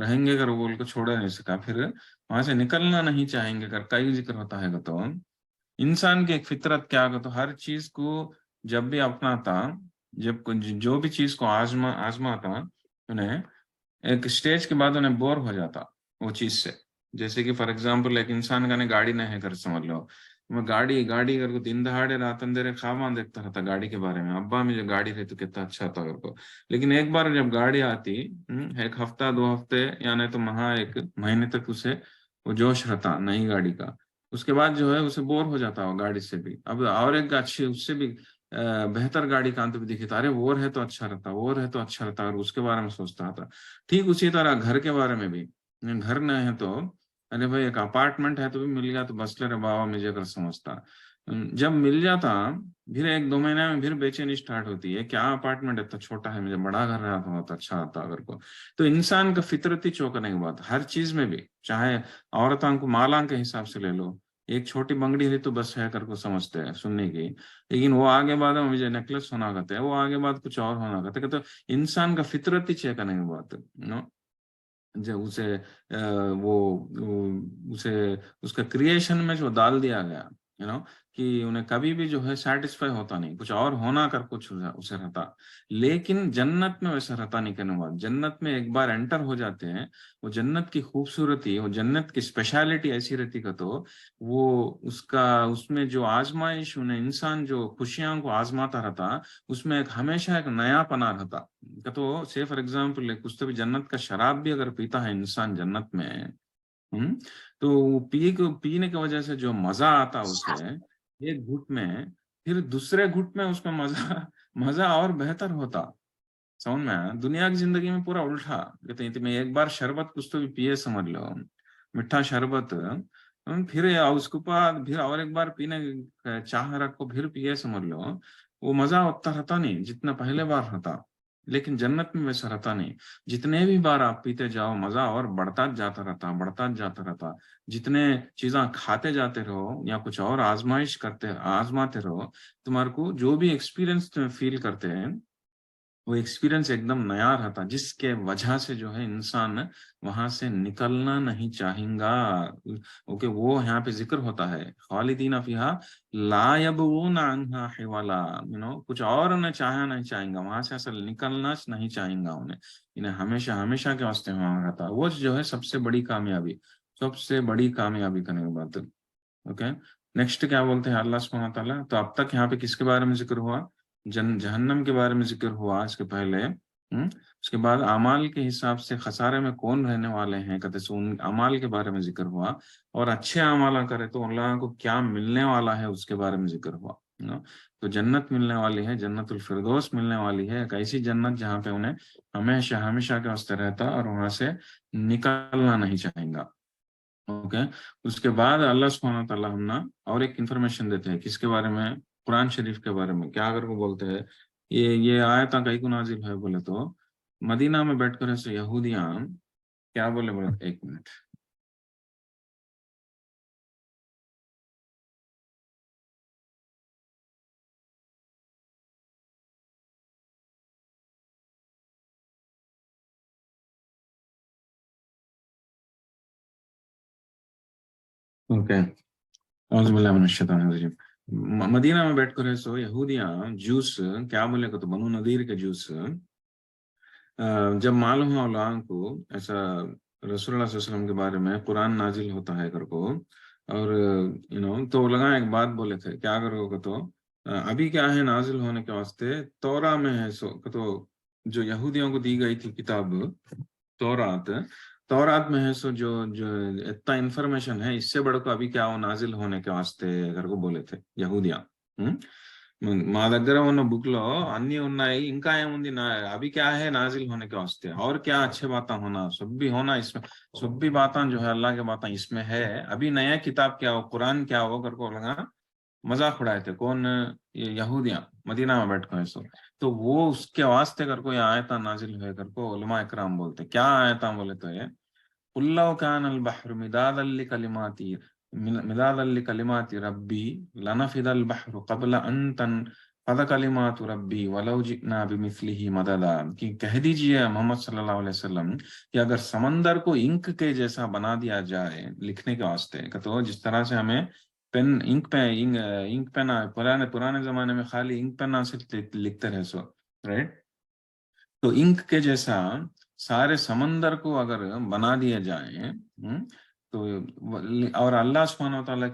رہیں گے اگر وہ کو چھوڑا نہیں سکا، پھر وہاں سے نکلنا نہیں چاہیں گے اگر کئی ذکر ہوتا ہے. تو انسان کی ایک فطرت کیا تو ہر چیز کو جب بھی اپناتا، جب جو بھی چیز کو آزماتا انہیں ایک سٹیج کے بعد انہیں بور ہو جاتا وہ چیز سے. جیسے کہ فار ایگزامپل ایک انسان کا گاڑی نہیں ہے کر سمجھ لو، میں گاڑی اگر کو دن دہاڑے رات اندھیرے خواب دیکھتا رہتا گاڑی کے بارے میں، ابا میں جو گاڑی رہی تو کتنا اچھا تھا اگر کو. لیکن ایک بار جب گاڑی آتی، ایک ہفتہ 2 ہفتے یا نہیں تو مہا 1 مہینے تک اسے وہ جوش رہتا نئی گاڑی کا، اس کے بعد جو ہے اسے بور ہو جاتا ہو گاڑی سے بھی. اب اور ایک اچھی اس سے بھی بہتر گاڑی کہاں تو بھی دکھتا، ارے وہ ہے تو اچھا رہتا، وہ ہے تو اچھا رہتا، اور اس کے بارے میں سوچتا تھا. ٹھیک اسی طرح گھر کے بارے میں بھی، گھر نہ ہے تو ارے بھائی ایک اپارٹمنٹ ہے تو بھی مل گیا تو بس لے رہے بابا مجھے اگر سمجھتا. جب مل جاتا پھر 1-2 مہینے میں پھر بے چینی اسٹارٹ ہوتی ہے، کیا اپارٹمنٹ اتنا چھوٹا ہے، مجھے بڑا گھر رہا تھا بہت اچھا آتا اگر کو. تو انسان کا فطرتی چوکنے کی بات ہر چیز میں بھی، چاہے عورتوں کو مالاں کے حساب سے لے لو، ایک چھوٹی بنگڑی ہے تو بس ہے کر کو سمجھتے ہیں سننے کی، لیکن وہ آگے بعد مجھے نیکلس ہونا کرتے ہیں، وہ آگے بعد کچھ اور ہونا کرتے. تو انسان کا فطرتی چیکنے کی بات جب اسے اسے اس کا کریشن میں جو ڈال دیا گیا کہ انہیں کبھی بھی جو ہے سیٹسفائی ہوتا نہیں، کچھ اور ہونا کر کچھ اسے رہتا. لیکن جنت میں ویسا رہتا نہیں کرنے بعد، جنت میں ایک بار انٹر ہو جاتے ہیں، وہ جنت کی خوبصورتی، وہ جنت کی اسپیشلٹی ایسی رہتی کہ تو وہ اس میں جو آزمائش انہیں انسان جو خوشیاں کو آزماتا رہتا، اس میں ہمیشہ ایک نیا پنا رہتا. تو سے فار ایگزامپل کچھ تو بھی جنت کا شراب بھی اگر پیتا ہے انسان جنت میں، تو وہ پینے کی وجہ سے جو مزہ آتا اسے ایک گھٹ میں، پھر دوسرے گھٹ میں اس کا مزہ اور بہتر ہوتا. سمجھ میں آیا؟ دنیا کی زندگی میں پورا الٹا کہتے ہیں میں ایک بار شربت کچھ تو بھی پیے سمجھ لو، میٹھا شربت، پھر اس کے بعد پھر اور ایک بار پینے چاہ رکھو پھر پیے سمجھ لو، وہ مزہ اتنا رہتا نہیں جتنا پہلے بار رہتا. لیکن جنت میں ویسا رہتا نہیں. جتنے بھی بار آپ پیتے جاؤ مزہ اور بڑھتا جاتا رہتا، بڑھتا جاتا رہتا. جتنے چیزاں کھاتے جاتے رہو یا کچھ اور آزمائش آزماتے رہو، تمہارے کو جو بھی ایکسپیرئنس تم فیل کرتے ہیں وہ ایکسپیرئنس ایک دم نیا رہتا، جس کے وجہ سے جو ہے انسان وہاں سے نکلنا نہیں چاہیں گا. اوکے، وہ یہاں پہ ذکر ہوتا ہے خالدین فیہا لا یبغون عنہا حولا، کچھ اور انہیں نہیں چاہیں گا وہاں سے، اصل نکلنا نہیں چاہیں گا انہیں ہمیشہ ہمیشہ کے واسطے وہاں رہتا. وہ جو ہے سب سے بڑی کامیابی، سب سے بڑی کامیابی کرنے کی بات. اوکے، نیکسٹ کیا بولتے ہیں اللہ سبحانہ و تعالیٰ. تو اب تک یہاں پہ کس کے بارے میں ذکر ہوا؟ جہنم کے بارے میں ذکر ہوا اس کے پہلے. اس کے بعد اعمال کے حساب سے خسارے میں کون رہنے والے ہیں، کہتے ہیں ان اعمال کے بارے میں ذکر ہوا. اور اچھے اعمال کرے تو اللہ کو کیا ملنے والا ہے اس کے بارے میں ذکر ہوا. تو جنت ملنے والی ہے، جنت الفردوس ملنے والی ہے، ایک ایسی جنت جہاں پہ انہیں ہمیشہ ہمیشہ کے واسطے رہتا اور وہاں سے نکلنا نہیں چاہیں گا. اوکے، اس کے بعد اللہ سبحانہ تعالیٰ ہم نا اور ایک انفارمیشن دیتے ہیں کس کے بارے میں؟ قرآن شریف کے بارے میں. کیا اگر وہ بولتے ہیں یہ آیت کئی کو نازل ہے بولے تو مدینہ میں بیٹھ کر ایسے یہودیاں کیا بولے ایک منٹ. اوکے، اعوذ باللہ من الشیطان الرجیم. مدینہ میں بیٹھ کر ایسو یہودیاں جوس کیا بولے کو تو بنو نذیر کے جوس جب معلوم ہوا لوگوں کو ایسا رسول اللہ صلی اللہ علیہ وسلم کے بارے میں قرآن نازل ہوتا ہے کر کو، اور تو لگا ایک بات بولے تھے کیا کرو گے تو ابھی کیا ہے نازل ہونے کے واسطے تورا میں ہے سو تو جو یہودیوں کو دی گئی تھی کتاب تورات، تورات میں ہے سو جو اتنا انفارمیشن ہے اس سے بڑھ کو ابھی کیا وہ نازل ہونے کے واسطے اگر کو بولے تھے یہودیاں. మా దగ్గర ఉన్న బుక్ లో అన్ని ఉన్నాయి ఇంకా ఏముంది अभी क्या है नाजिल होने के वास्ते और क्या अच्छे बातें होना सब भी होना इसमें, सब भी बातें जो है अल्लाह की बातें इसमें है. अभी नया किताब क्या हो कुरान क्या हो कर को लगा मजाक उड़ाए थे कौन? ये यहूदियां मदीना में बैठ कर सो. तो वो उसके वास्ते कर को ये आयता नाजिल हुए कर को उलमा इकराम बोलते क्या आयता बोले तो ये कुल्लौ कान अल बहर मिदादल लिकलिमाती मिदादल लिकलिमाती रब्बी लनफिदल बहर क़ब्ल अन तनफ़द कलिमातु रब्बी वलौ जि'ना बिमिस्लिही मददा. कि कह दीजिए मोहम्मद सल्लल्लाहु अलैहि वसल्लम कि अगर समंदर को इंक के जैसा बना दिया जाए लिखने के वास्ते, तो जिस तरह से हमें पेन इंक पेन पुराने पुराने जमाने में खाली इंक पेन से लिखते रहे सो, राइट. तो इंक के जैसा सारे समंदर को अगर बना दिया जाए, तो और अल्लाह सुब्हानहू व तआला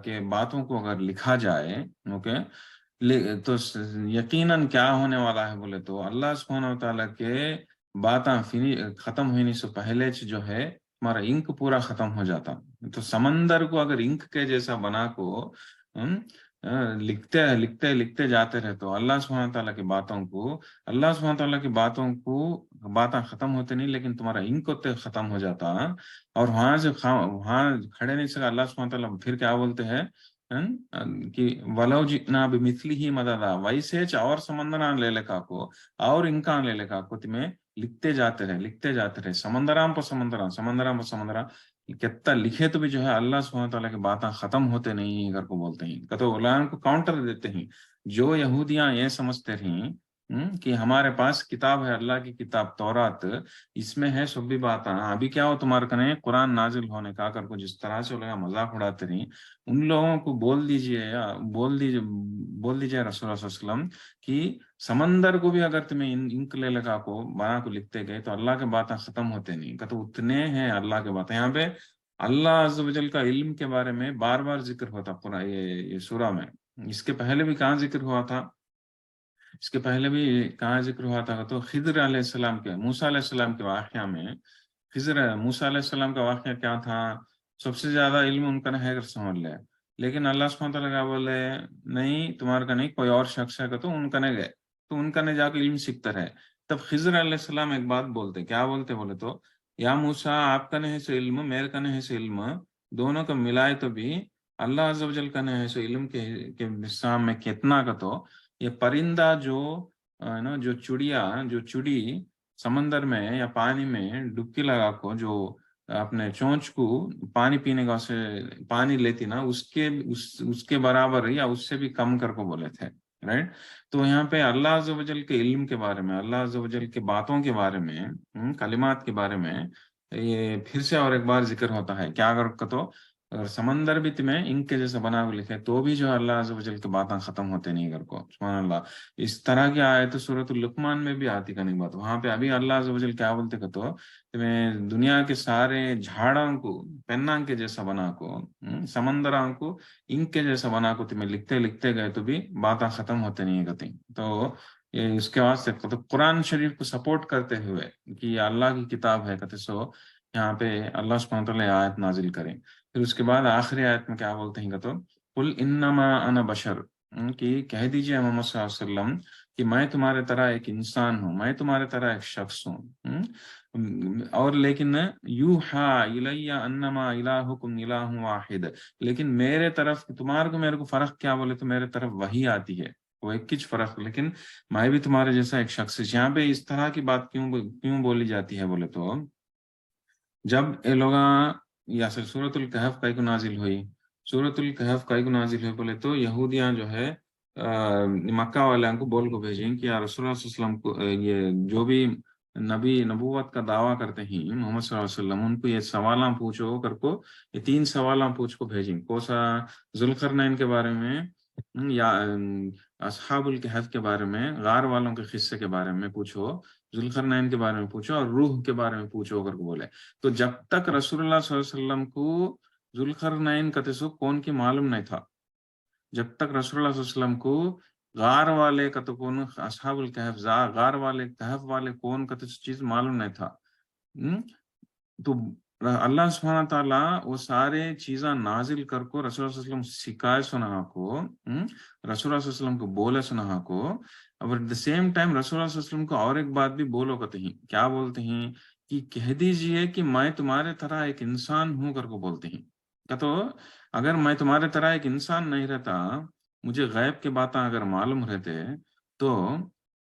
के बातों को अगर लिखा जाए, ओके, तो यकीनन क्या होने वाला है बोले तो अल्लाह सुब्हानहू व तआला के बातें खत्म होने से पहले जो है हमारा इंक पूरा खत्म हो जाता. तो समंदर को अगर इंक के जैसा बना को लिखते लिखते लिखते जाते रहे तो अल्लाह सुब्हानहू व तआला की बातों को, अल्लाह सुब्हानहू व तआला की बातों को बातें खत्म होते नहीं लेकिन तुम्हारा इंक होते खत्म हो जाता. और वहां से वहां खड़े नहीं सका. अल्लाह सुब्हानहू व तआला फिर क्या बोलते हैं कि वलौ जितना बिमिस्ली ही मददा वैसे और समंदर ले लेका को और इनका ले लेका को तुम्हें लिखते जाते रहे समंदराम पर समंदरा समंदराम पर समंदरा कितना लिखे तो भी जो है अल्लाह सुब्हानहू व तआला की बातें खत्म होते नहीं अगर को बोलते हैं. तो उलमा को काउंटर देते हैं जो यहूदियां ये समझते रही कि हमारे पास किताब है अल्लाह की किताब तौरात, इसमें है सब भी बात. अभी क्या हो तुम्हारे कने कुरान नाजिल होने का कर को जिस तरह से लोग मजाक उड़ाते रही, उन लोगों को बोल दीजिए रसूल सल्लल्लाहु अलैहि वसल्लम कि समंदर को भी अगर तुम्हें इंक ले लगा को बना को लिखते गए तो अल्लाह के बातें खत्म होते नहीं. तो उतने हैं अल्लाह के बातें. यहाँ पे अल्लाह अज़्ज़ व जल का इल्म के बारे में बार बार जिक्र होता पूरा ये सूरा में. इसके पहले भी कहाँ जिक्र हुआ था? इसके पहले भी कहाँ जिक्र हुआ था? तो खिद्र अलैहिस्सलाम के मूसा अलैहिस्सलाम के वाक़या में, खिज्र मूसा अलैहिस्सलाम का वाक़या क्या था? सबसे ज्यादा इल्म उनका है अगर समझ ले, लेकिन अल्लाह सुब्हानहू व तआला क्या बोले नहीं तुम्हारे का नहीं कोई और शख्स है तो उनका नहीं गए, तो उनका नहीं जाकर इल्म सीखता रहे. तब खिज्र अलैहिस्सलाम एक बात बोलते क्या बोलते बोले तो या मूसा आपका नहीं से इल्म मेरे का नहीं से इल्म दोनों का मिलाए तो भी अल्लाह अज़्ज़ व जल का नहीं से इल्म के सामने कितना का तो ये परिंदा जो نا जो चुड़ी समंदर में या पानी में डुबकी लगा को जो अपने चोंच को पानी पीने का उसे पानी लेती ना उसके बराबर या उससे भी कम कर को बोले थे, राइट। तो यहाँ पे अल्लाह अज़्ज़ व जल के इल्म के बारे में, अल्लाह अज़्ज़ व जल के बातों के बारे में, कलिमात के बारे में ये फिर से और एक बार जिक्र होता है। क्या अगर तो अगर समंदर भी तुम्हें इंक के जैसा बना के लिखे तो भी जो है अल्लाह अज़्ज़ व जल की बातें खत्म होते नहीं घर को, सुभान अल्लाह। इस तरह की आयत सूरतुल लुक़मान में भी आती का नहीं बात। वहां पे अभी अल्लाह अज़्ज़ व जल क्या बोलते का तो तुम्हें दुनिया के सारे झाड़ों को पेन्ना के जैसा बना को, समंदरों को इंक के जैसा बना को तुम्हें लिखते लिखते गए तो भी बातें खत्म होते नहीं है कहीं। तो ये इसके वास्ते तो कुरान शरीफ को सपोर्ट करते हुए कि ये अल्लाह की किताब है कहते सो यहाँ पे अल्लाह सुब्हानहू व तआला आयत नाजिल करें। फिर उसके बाद आखिरी आयत में क्या बोलते हैं तो कुल इन्नमा अना बशर, कि कह दीजिए मोहम्मद सल्लल्लाहु अलैहि वसल्लम कि मैं तुम्हारे तरह एक इंसान हूँ, मैं तुम्हारे तरह एक शख्स हूँ। और लेकिन यूहा इलैया अन्नमा इलाहुकुम इलाहुन वाहिद, लेकिन मेरे तरफ तुम्हारे को मेरे को फर्क क्या बोले तो मेरे तरफ वही आती है, वो एक ही फर्क, लेकिन मैं भी तुम्हारे जैसा एक शख्स। यहाँ पे इस तरह की बात क्यों क्यों बोली जाती है बोले तो जब ये लोग या फिर सूरतुल कहफ कई को नाजिल हुई, सूरतुल कहफ कई को नाजिल हुई बोले तो यहूदियां जो है मक्का वाले को बोल को भेजें कि या रसूलुल्लाह सल्लल्लाहु अलैहि वसल्लम को ये जो भी नबी नबूवत का दावा करते हैं मोहम्मद सल्लल्लाहु अलैहि वसल्लम उनको ये सवाल पूछो कर को, ये 3 सवाल पूछ को भेजें। कोसा जुल्करनैन के बारे में, या असहाबुल कहफ के बारे में, गार वालों के किस्से के बारे में पूछो, जुल्करनैन के बारे में पूछो और रूह के बारे में पूछो करके बोले। तो जब तक रसूलुल्लाह सल्लल्लाहु अलैहि वसल्लम को जुल्करनैन का तो कौन की मालूम नहीं था, जब तक रसूलुल्लाह सल्लल्लाहु अलैहि वसल्लम को गार वाले का तो कौन असहाबुल कहफ गार वाले कहफ वाले कौन का तो चीज मालूम नहीं था। तो अल्लाह सुब्हानहू ताला वो सारे चीज़ा नाजिल करको रसूल सल्लल्लाहु अलैहि वसल्लम सिखाए सुना को, रसूल सल्लल्लाहु अलैहि वसल्लम को बोले सुना को। और एट द सेम टाइम रसूल सल्लल्लाहु अलैहि वसल्लम को और एक बात भी बोलो कहते हैं, क्या बोलते हैं कि कह दीजिए कि मैं तुम्हारे तरह एक इंसान हूं करके बोलते हैं। क्या तो अगर मैं तुम्हारे तरह एक इंसान नहीं रहता, मुझे गैब के बातें अगर मालूम रहते तो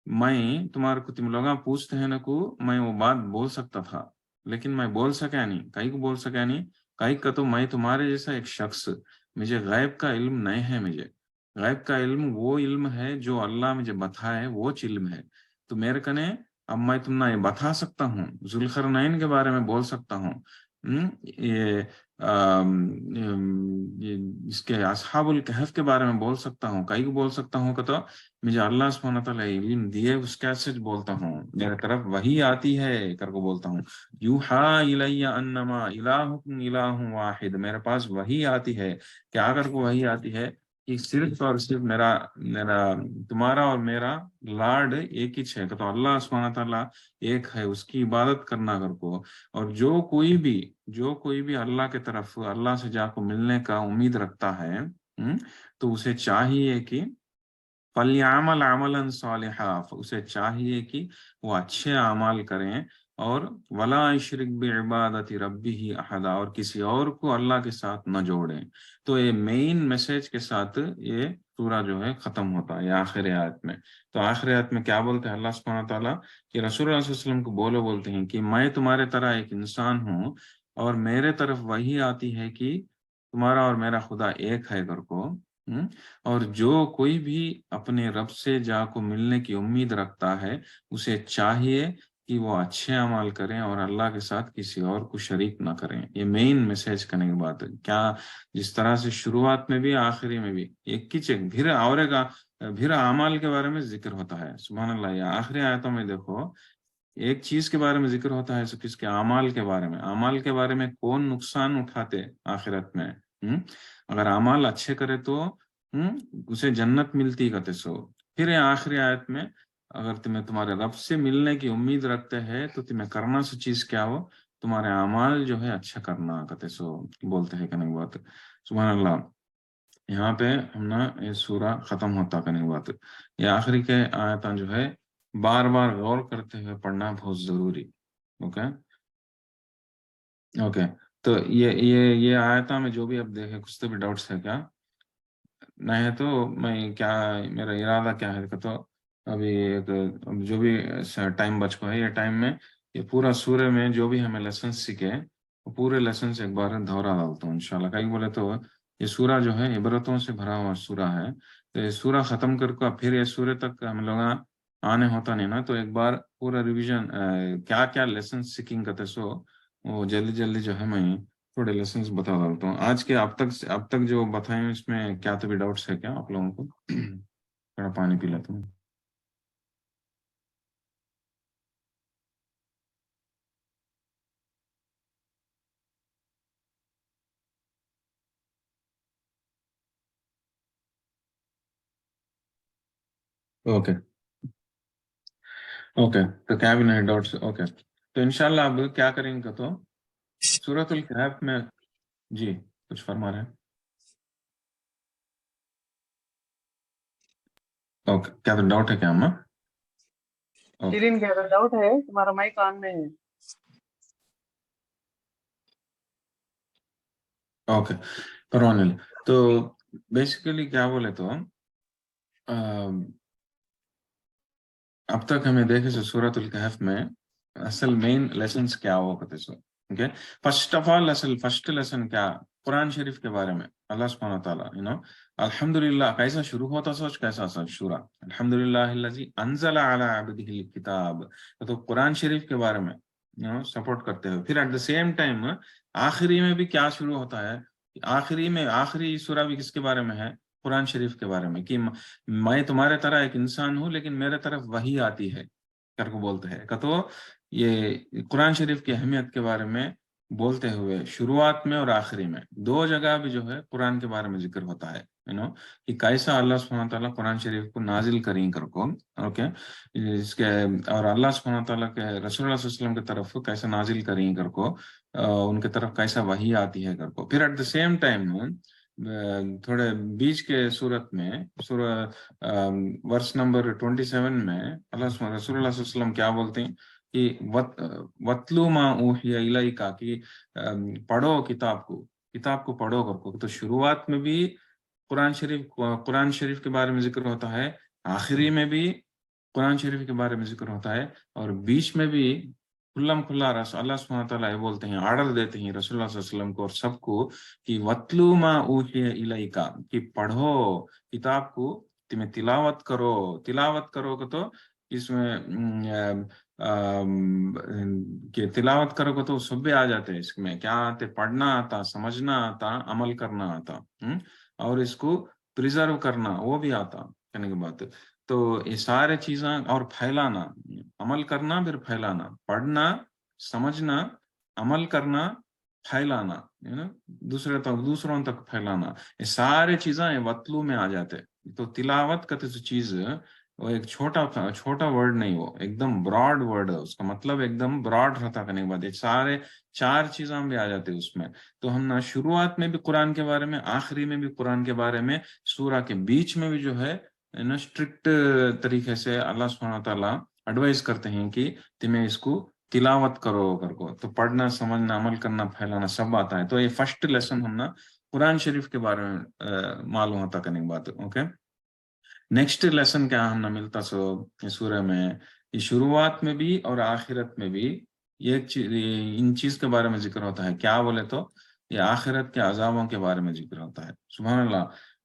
मैं तुम्हारे को तुम लोग पूछते हैं ना को मैं वो बात बोल सकता था, लेकिन मैं बोल सका नहीं। कहीं को बोल सका नहीं, कहीं का तो मैं तुम्हारे जैसा एक शख्स, मुझे गैब का इल्म नहीं है। मुझे गैब का इल्म वो इल्म है जो अल्लाह मुझे बताए, वो इल्म है। तो मेरे कने अब मैं तुमने ये बता सकता हूँ, जुल्करनैन के बारे में बोल सकता हूँ, ये ये इसके असहाबुल कहफ के बारे में बोल सकता हूँ, कहीं को बोल सकता हूँ कि तो मुझे अल्लाह सुब्हानहू व तआला इल्म दिए उसका सच बोलता हूँ, मेरे तरफ वही आती है करके बोलता हूँ। यूहा इलैया अन्नमा इलाहुकुम इलाहुन वाहिद, मेरे पास वही आती है। क्या करके वही आती है कि सिर्फ और सिर्फ मेरा मेरा तुम्हारा और मेरा लॉर्ड एक ही है, तो अल्लाह सुब्हानहू व तआला एक है, उसकी इबादत करना कर को। और जो कोई भी अल्लाह के तरफ अल्लाह से जाको मिलने का उम्मीद रखता है, तो उसे चाहिए कि फलियामल अमलन सालिहा, उसे चाहिए कि वो अच्छे अमाल करें और वला युशरिक बिइबादति रब्बिही अहदा, और किसी और को अल्लाह के साथ न जोड़ें। तो ये मेन मैसेज के साथ ये सूरा जो है खत्म होता है आखिर आयत में। तो आखिर आयत में क्या बोलते हैं अल्लाह सुब्हानहू व तआला कि रसूलुल्लाह सल्लल्लाहु अलैहि वसल्लम को बोलते हैं कि मैं तुम्हारे तरह एक इंसान हूँ और मेरे तरफ वही आती है कि तुम्हारा और मेरा खुदा एक है कर को। और जो कोई भी अपने रब से जाको मिलने की उम्मीद रखता है, उसे चाहिए कि वो अच्छे अमाल करें और अल्लाह के साथ किसी और को शरीक ना करें। ये मेन मैसेज करने की बात है। क्या जिस तरह से शुरुआत में भी आखिरी में भी एक ही चीज फिर अमाल के बारे में जिक्र होता है, सुभान अल्लाह। या आखिरी आयतों में देखो एक चीज के बारे में जिक्र होता है, सो किसके अमाल के बारे में। अमाल के बारे में कौन नुकसान उठाते आखिरत में, अगर अमाल अच्छे करे तो उसे जन्नत मिलती कहते सो। फिर ये आखिरी आयत में अगर तुम्हें तुम्हारे रब से मिलने की उम्मीद रखते हैं तो तुम्हें करना सी चीज क्या हो, तुम्हारे अमाल जो है अच्छा करना कहते सो बोलते हैं कहने की बात। सुभान अल्लाह। यहाँ पे हम ना ये सूरा खत्म होता कहने की बात। ये आखिरी के आयत जो है बार बार गौर करते हुए पढ़ना बहुत जरूरी। Okay okay. तो ये आयता में जो भी आप देखे कुछ तो भी डाउट्स है क्या? नहीं है तो मैं क्या, मेरा इरादा क्या है तो ابھی جو بھی ٹائم بچ کو ہے یہ ٹائم میں یہ پورا سورہ میں جو بھی ہمیں لیسن سیکھے وہ پورے لیسن سے ایک بار دہرا ڈالتا ہوں انشاءاللہ. کہیں بولے تو یہ سورہ جو ہے عبرتوں سے بھرا ہوا سورہ ہے. تو یہ سورہ ختم کر کے پھر یہ سورہ تک ہم لوگ آنے ہوتا نہیں نا, تو ایک بار پورا ریویژن کیا کیا لیسن سیکھیں کرتے سو وہ جلدی جلدی جو ہے میں تھوڑے لیسنس بتا ڈالتا ہوں. آج کے اب تک جو بتائیں اس میں کیا تو بھی ڈاؤٹس ہے کیا آپ لوگوں کو؟ تھوڑا پانی پی لیتا ہوں. اوکے اوکے, تو کیا بھی نہیں ڈاؤٹس. اوکے, تو انشاءاللہ اب کیا کریں گے تو سورۃ الکہف میں. جی کچھ فرما رہے ہیں؟ اوکے, کیا تو ڈاؤٹ ہے کیا اما؟ شیرین کہہ رہا ڈاؤٹ ہے, تمہارا مائک آن میں ہے. اوکے پروانے. تو بیسیکلی کیا بولے تو اب تک ہمیں دیکھے سورۃ الکہف میں اصل مین لیسنس کیا ہوا کرتے سو. Okay, first of all first lesson کیا قرآن شریف کے بارے میں. اللہ سبحانہ وتعالیٰ الحمدللہ کیسا شروع ہوتا سوچ کیسا شورا الحمدللہ الذی انزل علی عبدہ الکتاب. تو قرآن شریف کے بارے میں سپورٹ کرتے ہوئے پھر ایٹ دا سیم ٹائم آخری میں بھی کیا شروع ہوتا ہے. آخری سورہ بھی کس کے بارے میں ہے؟ قرآن شریف کے بارے میں, کہ میں تمہارے طرح ایک انسان ہوں لیکن میرے طرف وحی آتی ہے کر کو بولتے ہیں. تو یہ قرآن شریف کی اہمیت کے بارے میں بولتے ہوئے شروعات میں اور آخری میں دو جگہ بھی جو ہے قرآن کے بارے میں ذکر ہوتا ہے کہ کیسا اللہ سبحانہ تعالیٰ قرآن شریف کو نازل کریں کر کو. اوکے, اس کے اور اللہ سبحانہ تعالیٰ کے رسول اللہ صلی اللہ علیہ وسلم کی طرف کیسا نازل کریں کر کو, ان کے طرف کیسا وحی آتی ہے کر کو. پھر ایٹ دا سیم ٹائم تھوڑے بیچ کے صورت میں سورہ ورس نمبر 27 میں اللہ رسول اللہ صلی اللہ علیہ وسلم کیا بولتے ہیں کہ وَاتْلُو مَا أُوحِيَ إِلَيْكَ, کہ پڑھو کتاب کو پڑھو کر کو. تو شروعات میں بھی قرآن شریف کے بارے میں ذکر ہوتا ہے, آخری میں بھی قرآن شریف کے بارے میں ذکر ہوتا ہے, اور بیچ میں بھی کھلا اللہ سبحانہ تعالیٰ بولتے ہیں, آرڈر دیتے ہیں رسول اللہ صلی اللہ علیہ وسلم کو اور سب کو کہ وَاتْلُو مَا أُوحِيَ إِلَيْكَ, کہ پڑھو کتاب کو, تمہیں تلاوت کرو کہ تو اس میں کہ تلاوت کرو گے تو سب بھی آ جاتے ہیں. اس میں کیا آتے؟ پڑھنا آتا, سمجھنا آتا, عمل کرنا آتا, اور اس کو پریزرو کرنا وہ بھی آتا کہنے کی بات. تو یہ سارے چیزیں اور پھیلانا, عمل کرنا پھر پھیلانا, پڑھنا, سمجھنا, عمل کرنا, پھیلانا, دوسروں تک پھیلانا, یہ سارے چیزیں وطلو میں آ جاتے. تو تلاوت کا تو چیز وہ ایک چھوٹا ورڈ نہیں, وہ ایک دم براڈ ورڈ ہے, اس کا مطلب ایک دم براڈ رہتا کرنے کے بعد یہ سارے 4 چیزیں بھی آ جاتے اس میں. تو ہم شروعات میں بھی قرآن کے بارے میں, آخری میں بھی قرآن کے بارے میں, سورہ کے بیچ میں بھی جو ہے اسٹرکٹ طریقے سے اللہ سبحانہ تعالیٰ ایڈوائز کرتے ہیں کہ تمہیں اس کو تلاوت کرو کر کو. تو پڑھنا, سمجھنا, عمل کرنا, پھیلانا سب آتا ہے. تو یہ فرسٹ لیسن ہم قرآن شریف کے بارے میں معلوم ہوتا کرنے کی بات. اوکے, نیکسٹ لیسن کیا ہم ملتا سورہ میں, یہ شروعات میں بھی اور آخرت میں بھی ان چیز کے بارے میں ذکر ہوتا ہے. کیا بولے تو یہ آخرت کے عذابوں کے بارے میں ذکر ہوتا ہے. سبحان اللہ,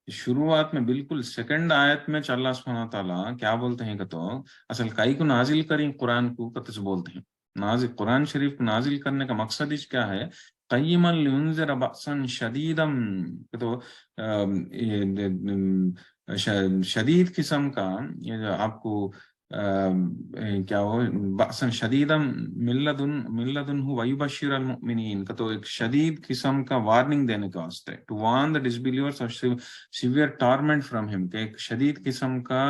شروعات میں بالکل سیکنڈ آیت میں اللہ سبحانہ تعالیٰ کیا بولتے ہیں کہ تو اصل کئی کو نازل کریں قرآن کو کتس بولتے ہیں. قرآن شریف کو نازل کرنے کا مقصد اس کیا ہے؟ قیما لینذر بأسا شدیدا, تو شدید قسم کا یہ جو آپ کو کیا ہو بأسا شدیدا من لدنہ ویبشر المؤمنین, کا تو ایک شدید قسم کا وارننگ دینے کے واسطے, to warn the disbelievers of severe torment from him, کہ ایک شدید قسم کا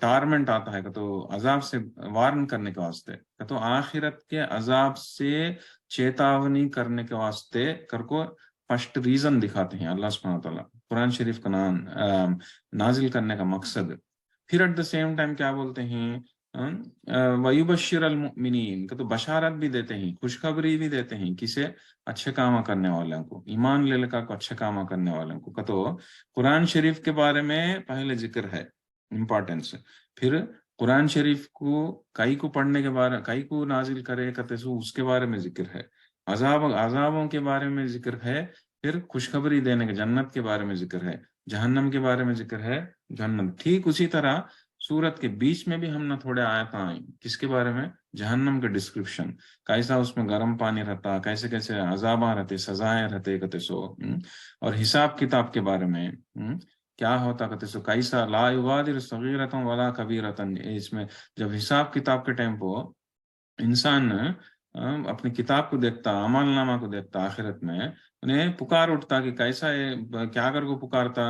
ٹارمنٹ آتا ہے کہ تو عذاب سے وارن کرنے کے واسطے, کہ تو آخرت کے عذاب سے چیتاونی کرنے کے واسطے کر کو فرسٹ ریزن دکھاتے ہیں اللہ سبحانہ وتعالیٰ قرآن شریف کا نازل کرنے کا مقصد. پھر ایٹ دا سیم ٹائم کیا بولتے ہیں وَيُبَشِّرَ الْمُؤْمِنِينَ, کہ تو بشارت بھی دیتے ہیں, خوشخبری بھی دیتے ہیں کسے؟ اچھے کام کرنے والوں کو, ایمان لے لے کر کو اچھے کام کرنے والوں کو. کہ تو قرآن شریف کے بارے میں پہلے ذکر ہے, इम्पोर्टेंस। फिर कुरान शरीफ को कई को पढ़ने के बारे, कई को नाजिल करे कहते सो उसके बारे में जिक्र है, अजाबों के बारे में जिक्र है, फिर खुशखबरी देने के जन्नत के बारे में जिक्र है, जहन्नम के बारे में जिक्र है, जहन्नम। ठीक उसी तरह सूरत के बीच में भी हम ना थोड़े आयत आई किसके बारे में, जहन्नम का डिस्क्रिप्शन, कैसा उसमें गर्म पानी रहता, कैसे कैसे अजाबा रहते, सजाएं रहते कहते सो, और हिसाब किताब के बारे में, क्या होता कहते सो कैसा, ला युगादिर सगीरतन वला कबीरतन, इसमें जब हिसाब किताब के टाइम पर इंसान अपनी किताब को देखता, अमल नामा को देखता आखिरत में, उन्हें पुकार उठता कि कैसा ये, क्या कर को पुकारता,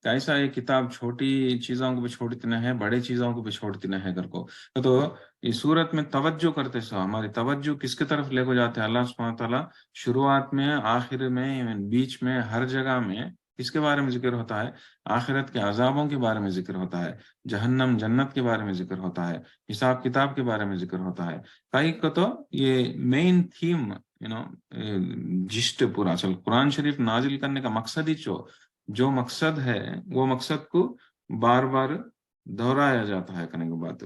कैसा ये किताब छोटी चीजों को भी छोड़ती न है, बड़े चीजों को भी छोड़ती न है कर को। तो इस सूरत में तवज्जो करते सो हमारी तवज्जो किसके तरफ ले को जाते हैं, अल्लाह सुब्हानहू तआला शुरुआत में, आखिर में, बीच में, हर जगह में किसके बारे में जिक्र होता है, आखिरत के अजाबों के बारे में जिक्र होता है, जहन्नम जन्नत के बारे में जिक्र होता है, हिसाब किताब के बारे में जिक्र होता है। कई को तो ये मेन थीम जिस्ट पूरा चल कुरान शरीफ नाजिल करने का मकसद ही जो मकसद है वो मकसद को बार बार दोहराया जाता है करने के बाद।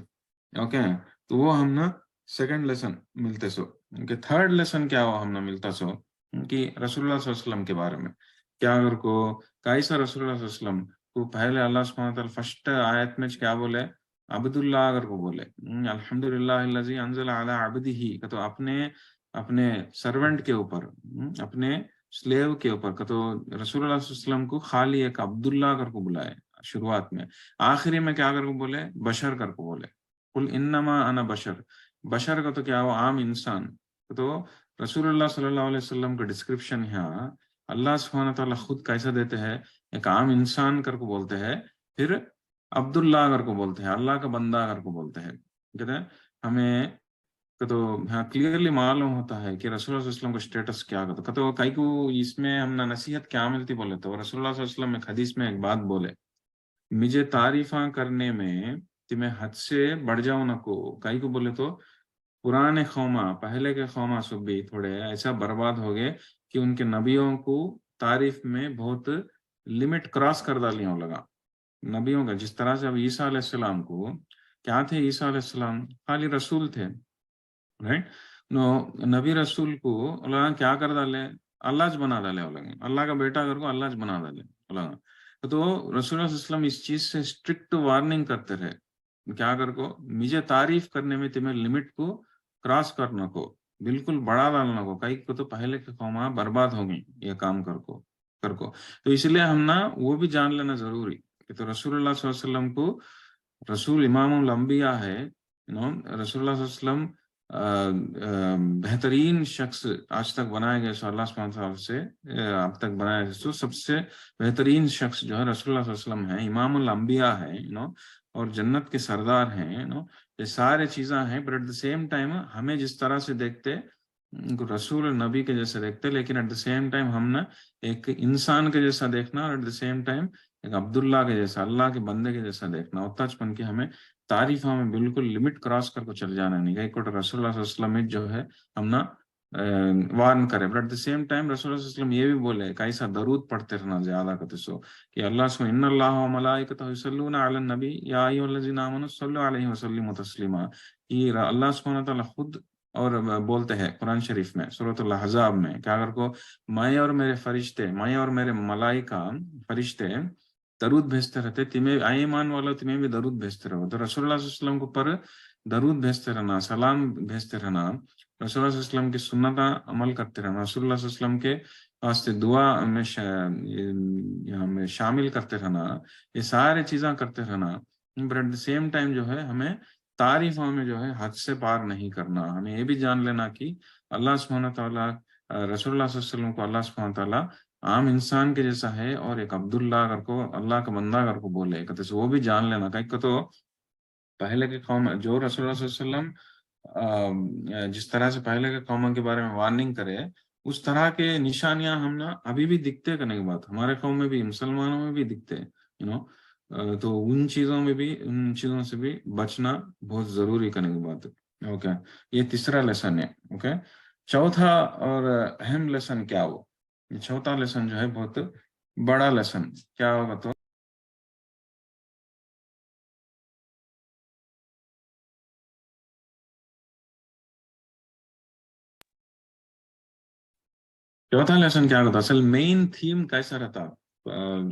ओके, तो वो हम ना सेकंड लेसन मिलते सो। उनके थर्ड लेसन क्या हुआ हमने मिलता सो कि रसूलुल्लाह सल्लल्लाहु अलैहि वसल्लम के बारे में क्या अगर को कैसा रसूलुल्लाह सल्लल्लाहु अलैहि वसल्लम को पहले अल्लाह सुब्हानहू व तआला फर्स्ट आयत में क्या बोले, अब्दुल्लाह अगर को बोले, अल्हम्दुलिल्लाहिल्लज़ी अंज़ला अला अब्दिही, तो अपने अपने सर्वेंट के ऊपर, अपने स्लेव के ऊपर, तो रसूलुल्लाह सल्लल्लाहु अलैहि वसल्लम को खाली एक अब्दुल्लाह कर को बुलाए शुरुआत में, आखिरी में क्या कर को बोले, बशर कर को बोले, कुल इन्नमा अना बशर, बशर का तो क्या हुआ, आम इंसान। तो रसूलुल्लाह सल्लल्लाहु अलैहि वसल्लम का डिस्क्रिप्शन यहाँ अल्लाह सुब्हानहू व तआला खुद कैसा देते हैं, एक आम इंसान कर को बोलते हैं, फिर अब्दुल्लाह कर को बोलते हैं, अल्लाह का बंदा कर को बोलते हैं। कहते हैं हमें तो हाँ क्लियरली मालूम होता है कि रसूलुल्लाह सल्लल्लाहु अलैहि वसल्लम का स्टेटस क्या करता, तो कई को इसमें हमने नसीहत क्या मिलती बोले, तो रसूलुल्लाह सल्लल्लाहु अलैहि वसल्लम एक हदीस में एक बात बोले, मुझे तारीफा करने में तुम्हें हद से बढ़ जाओ न को, कई को बोले तो पुराने कौमा, पहले के कौमा सब भी थोड़े ऐसा बर्बाद हो गए कि उनके नबियों को तारीफ में बहुत लिमिट क्रॉस कर डालियों लगा नबियों का। जिस तरह से अब ईसा अलैहिस्सलाम को क्या थे, ईसा अलैहिस्सलाम खाली रसूल थे, राइट। नो नबी रसूल को अल्लाह क्या कर डाले, अल्लाह बना डाले, अल्लाह का बेटा कर को अल्लाह बना डाले अल्लाह। तो रसूलुल्लाह सल्लल्लाहु अलैहि वसल्लम इस चीज से स्ट्रिक्ट वार्निंग करते रहे, क्या कर को मुझे तारीफ करने में तुम्हें लिमिट को क्रॉस करना को, बिल्कुल बढ़ा डालना को, कई को तो पहले के कौमा बर्बाद हो गई ये काम कर को। तो इसलिए हम ना वो भी जान लेना जरूरी कि तो रसूलुल्लाह सल्लल्लाहु अलैहि वसल्लम को रसूल इमामुल अंबिया है, रसूलुल्लाह सल्लल्लाहु अलैहि वसल्लम बेहतरीन शख्स आज तक बनाए गए सो अल्लाह सुब्हानहू व तआला से अब तक बनाए गए सो सबसे बेहतरीन शख्स जो है रसूलुल्लाह सल्लल्लाहु अलैहि वसल्लम है, इमामुल अंबिया है, और जन्नत के सरदार हैं, ये सारे चीज़ें हैं। But at the same time हमें जिस तरह से देखते उनको रसूल और नबी के जैसे देखते, लेकिन एट द सेम टाइम हम ना एक इंसान के जैसा देखना, और एट द सेम टाइम एक अब्दुल्ला के जैसा, अल्लाह के बंदे के जैसा देखना, उतना की हमें तारीफ हमें बिल्कुल लिमिट क्रॉस करके चले जाना नहीं। कहीं को रसूलुल्लाह सल्लल्लाहु अलैहि वसल्लम जो है हम ना वार्न करें, but at the same time रसूलुल्लाह सल्लल्लाहु अलैहि वसल्लम ये भी बोले कैसा दरूद पढ़ते रहना ज्यादा करते सो कि अल्लाह सो इन्नल्लाह व मलाइकतहु युसल्लूना अलन नबी या अय्युहल्लज़ीना आमनु सल्लु अलैहि वसल्लिमु तस्लीमा। कि अल्लाह सुब्हानहू व तआला खुद और बोलते हैं कुरान शरीफ में सूरह अल-अहज़ाब में क्या अगर को मैं और मेरे फरिश्ते, मैं और मेरे मलाइका फरिश्ते दरूद भेजते रहते, तुम्हें आए ईमान वालों तुम्हें भी दरूद भेजते रहो। तो रसूलुल्लाह सल्लल्लाहु अलैहि वसल्लम को पर दरूद भेजते रहना, सलाम भेजते रहना, रसूलुल्लाह सल्लल्लाहु अलैहि वसल्लम की सुन्नत अमल करते रहना, रसूलुल्लाह सल्लल्लाहु अलैहि वसल्लम के वास्ते दुआ में शामिल करते रहना, ये सारे चीज़ें करते रहना। But at the same time जो है हमें तारीफ में जो है हद से पार नहीं करना। हमें ये भी जान लेना कि अल्लाह सुब्हानहू व तआला रसूलुल्लाह सल्लल्लाहु अलैहि वसल्लम को अल्लाह सुब्हानहू व तआला आम इंसान के जैसा है, और एक अब्दुल्ला अगर को अल्लाह का बंदा अगर को बोले कहते वो भी जान लेना। कहीं को तो पहले के कौम जो रसूलुल्लाह सल्लल्लाहु अलैहि वसल्लम जिस तरह से पहले के कौमों के बारे में वार्निंग करे, उस तरह के निशानियां हम ना अभी भी दिखते करने के बाद हमारे कौम में भी, मुसलमानों में भी दिखते, तो उन चीजों में भी, उन चीजों से भी बचना बहुत जरूरी करने की बात है। ओके, ये तीसरा लेसन है। ओके, चौथा और अहम लेसन क्या हो, ये चौथा लेसन जो है बहुत बड़ा लेसन क्या होगा, तो चौथा लेसन क्या होता, असल मेन थीम कैसा रहता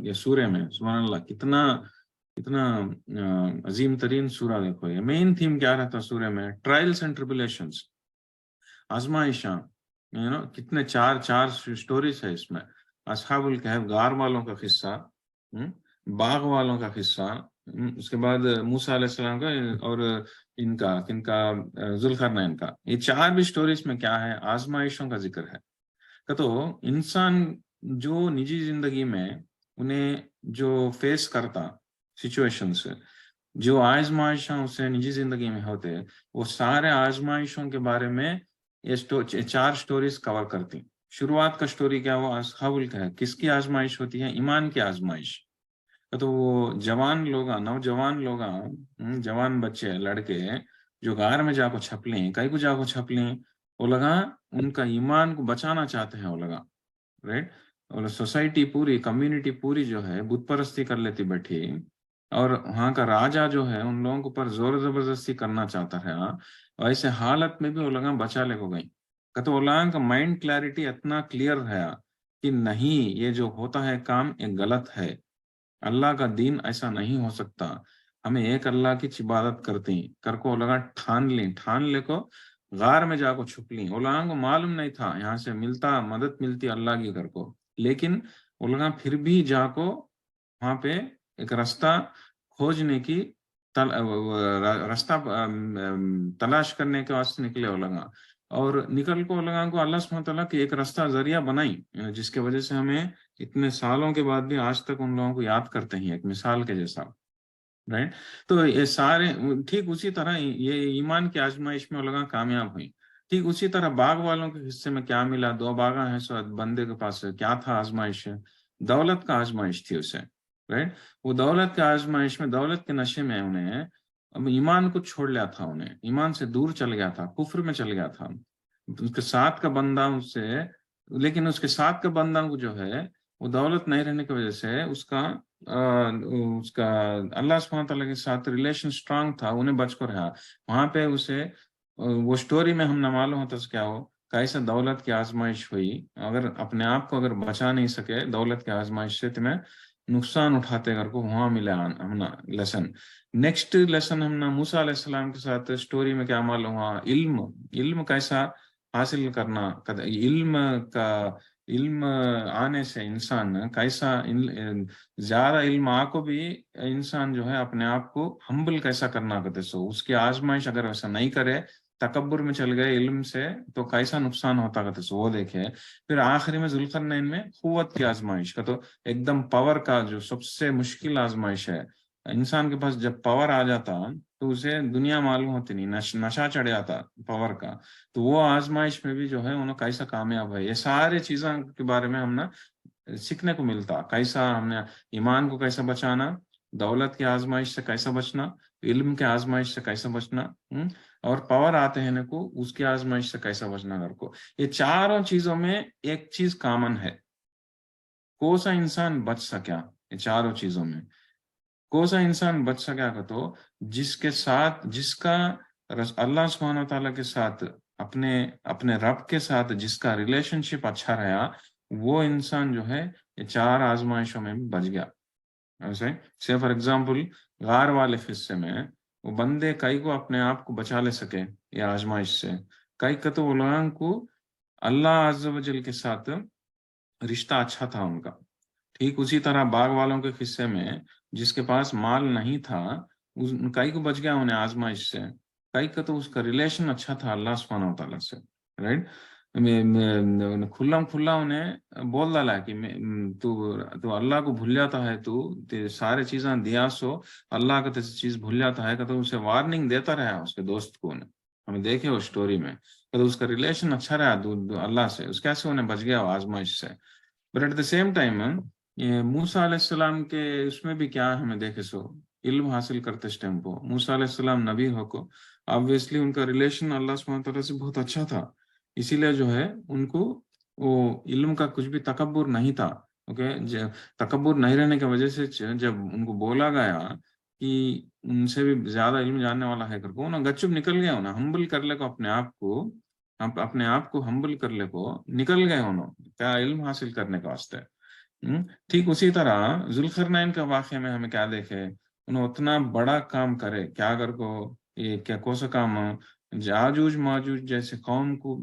ये सूर्य में, सुभान अल्लाह, कितना कितना अजीम तरीन सूरा देखो। ये मेन थीम क्या रहता सूर्य में, ट्रायल्स एंड ट्रिबुलेशंस, आजमाइशां, कितने चार चार स्टोरीज है इसमें। असहाबुल कहफ, गार वालों का किस्सा, बाग वालों का किस्सा, उसके बाद मूसा अलैहिस्सलाम का, और इनका किनका, जुल्करनैन का। ये चार भी स्टोरीज में क्या है, आजमाइशों का जिक्र है। तो इंसान जो निजी जिंदगी में उन्हें जो फेस करता सिचुएशंस, जो आजमाइशों उसे निजी जिंदगी में होते, वो सारे आजमाइशों के बारे में ये चार स्टोरीज कवर करती। शुरुआत का स्टोरी क्या, वो असहाबुल का है, किसकी आजमाइश होती है, ईमान की आजमाइश। तो वो जवान लोग, नौजवान लोग, जवान बच्चे लड़के जो गार में जाको छप लें, कई को जाको छप लें, वो लगा उनका ईमान को बचाना चाहते हैं, वो लगा, राइट। और सोसाइटी पूरी, कम्युनिटी पूरी जो है बुत परस्ती कर लेती बैठी, और वहाँ का राजा जो है उन लोगों के ऊपर जोर जबरदस्ती करना चाहता है। ऐसे हालत में भी वो लोग बचा ले को गई। तो वो लोगों का माइंड क्लैरिटी इतना क्लियर है कि नहीं, ये जो होता है काम ये गलत है, अल्लाह का दीन ऐसा नहीं हो सकता, हमें एक अल्लाह की इबादत करती कर को लगा, ठान ले को गार में जाको छुप ली। वो लोगों को मालूम नहीं था यहाँ से मिलता, मदद मिलती अल्लाह की कर को, लेकिन वो लोग फिर भी जाको वहां पे एक रास्ता खोजने की रास्ता तलाश करने के वास्ते निकले वो लोग। और निकल को लगा को अल्लाह सुब्हानहू तआला की एक रास्ता जरिया बनाई, जिसके वजह से हमें इतने सालों के बाद भी आज तक उन लोगों को याद करते हैं, एक मिसाल के जैसा, राइट। तो ये सारे ठीक उसी तरह ये ईमान की आजमाइश में वो लोग कामयाब हुई। ठीक उसी तरह बाग वालों के हिस्से में क्या मिला, दो बागा है, सो बंदे के पास क्या था, आजमाइश है, दौलत का आजमाइश थी उसे, राइट। वो दौलत के आजमाइश में, दौलत के नशे में उन्हें अब ईमान को छोड़ लिया था, उन्हें ईमान से दूर चल गया था, कुफ्र में चल गया था। उसके साथ का बंदा उससे, लेकिन उसके साथ का बंदा को जो है वो दौलत नहीं रहने की वजह से उसका अल्लाह सुब्हानहू तआला के साथ रिलेशन स्ट्रांग था, उन्हें बच कर रहा। वहां पे उसे वो स्टोरी में हम न मालूम होता क्या हो, कैसे दौलत की आजमाइश हुई। अगर अपने आप को अगर बचा नहीं सके दौलत की आजमाइश से, तुम्हें नुकसान उठाते कर को वहां मिला हमना लेसन। नेक्स्ट लेसन हमने मूसा अलैहिस्सलाम के साथ स्टोरी में क्या मालूम हुआ, इल्म, इल्म कैसा हासिल करना, इल्म का, इल्म आने से इंसान कैसा, ज्यादा इल्म आको भी इंसान जो है अपने आप को हम्बल कैसा करना करते, सो उसकी आजमाइश अगर वैसा नहीं करे, तकब्बुर में चल गए इल्म से, तो कैसा नुकसान होता करते, सो वो देखे। फिर आखिरी में जुल्करनैन में कुव्वत की आजमाइश का, तो एकदम पावर का जो सबसे मुश्किल आजमाइश है। इंसान के पास जब पावर आ जाता तो उसे दुनिया मालूम होती नहीं, नशा चढ़ जाता पावर का। तो वो आजमाइश में भी जो है उन्होंने कैसा कामयाब है, ये सारे चीजों के बारे में हम ना सीखने को मिलता, कैसा हमने ईमान को कैसा बचाना, दौलत की आजमाइश से कैसा बचना, इल्म के आजमाइश से कैसा बचना, और पावर आते हैं को उसकी आजमाइश से कैसा बचना घर को। ये चारों चीजों में एक चीज कॉमन है, कौन सा इंसान बच सका, ये चारों चीजों में कौन सा इंसान बच सका का, तो जिसके साथ, जिसका अल्लाह सुब्हानहू तआला के साथ, अपने अपने रब के साथ जिसका रिलेशनशिप अच्छा रहा, वो इंसान जो है ये चार आजमाइशों में भी बच गया। ऐसे से फॉर एग्जांपल गार वाले हिस्से में वो बंदे कई को अपने आप को बचा ले सके ये आजमाइश से, कई का तो वो लोगों को अल्लाह अज़्ज़ व जल के साथ रिश्ता अच्छा था उनका। ठीक उसी तरह बाग वालों के किस्से में जिसके पास माल नहीं था, उस कई को बच गया उन्हें आजमाइश से, कई का तो उसका रिलेशन अच्छा था अल्लाह सुब्हानहू तआला से, राइट। खुल्ला खुल्ला उन्हें बोल डाला कि तू तू अल्लाह को भूल जाता है, तू सारे चीजें दिया सो अल्लाह का तेरी चीज भूल जाता है, तो उसे वार्निंग देता रहा उसके दोस्त को उन्हें, हमें देखे वो स्टोरी में, तो उसका रिलेशन अच्छा रहा अल्लाह से, उस कैसे उन्हें बच गया वो आजमाइश से। But at the same time ये मूसा अलैहिस्सलाम के उसमें भी क्या हमें देखे, सो इल्म हासिल करते इस टाइम को मूसा अलैहिस्सलाम नबी हो को, ऑब्वियसली उनका रिलेशन अल्लाह सुब्हानहू तआला से बहुत अच्छा था, इसीलिए जो है उनको वो इल्म का कुछ भी तकब्बुर नहीं था। ओके, तकब्बुर नहीं रहने की वजह से जब उनको बोला गया कि उनसे भी ज्यादा इल्म जानने वाला है करके, ना गच्चुप निकल गया, ना हम्बल कर ले को अपने आप को, ہم اپنے آپ کو ہمبل کر لے کو نکل گئے انہوں کیا علم حاصل کرنے کا واسطے. ٹھیک اسی طرح ذوالقرنین کا واقعہ میں ہمیں کیا دیکھے انہوں اتنا بڑا کام کرے کیا کر کو یہ کیا کون سا کام یاجوج ماجوج جیسے قوم کو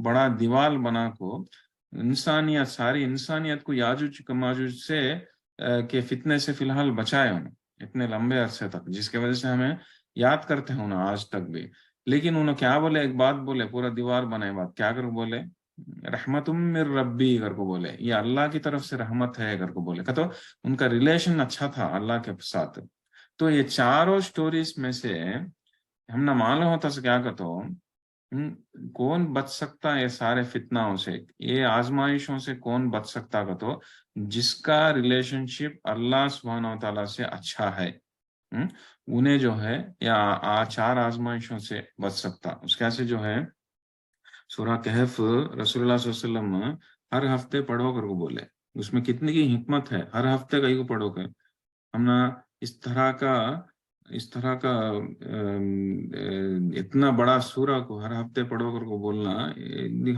بڑا دیوال بنا کو انسانیت ساری انسانیت کو یاجوج ماجوج سے کے فتنے سے فی الحال بچائے انہوں اتنے لمبے عرصے تک جس کی وجہ سے ہمیں یاد کرتے ہیں انہوں آج تک بھی. لیکن انہوں کیا بولے ایک بات بولے پورا دیوار بنائے بات کیا کر بولے رحمت من ربی کر کو بولے یہ اللہ کی طرف سے رحمت ہے کر کو بولے تو ان کا ریلیشن اچھا تھا اللہ کے ساتھ. تو یہ چاروں سٹوریز میں سے ہم نہ معلوم ہوتا سے کیا کہتا کون بچ سکتا ہے یہ سارے فتنوں سے یہ آزمائشوں سے کون بچ سکتا کا تو جس کا ریلیشن شپ اللہ سبحانہ و تعالیٰ سے اچھا ہے انہیں جو ہے یا چار آزمائشوں سے بچ سکتا. اس کیسے جو ہے سورہ کہف رسول اللہ صلی اللہ علیہ وسلم ہر ہفتے پڑھو کر کو بولے اس میں کتنی کی حکمت ہے ہر ہفتے کہیں کو پڑھو کر ہم نا اس طرح کا اتنا بڑا سورہ کو ہر ہفتے پڑھو کر کو بولنا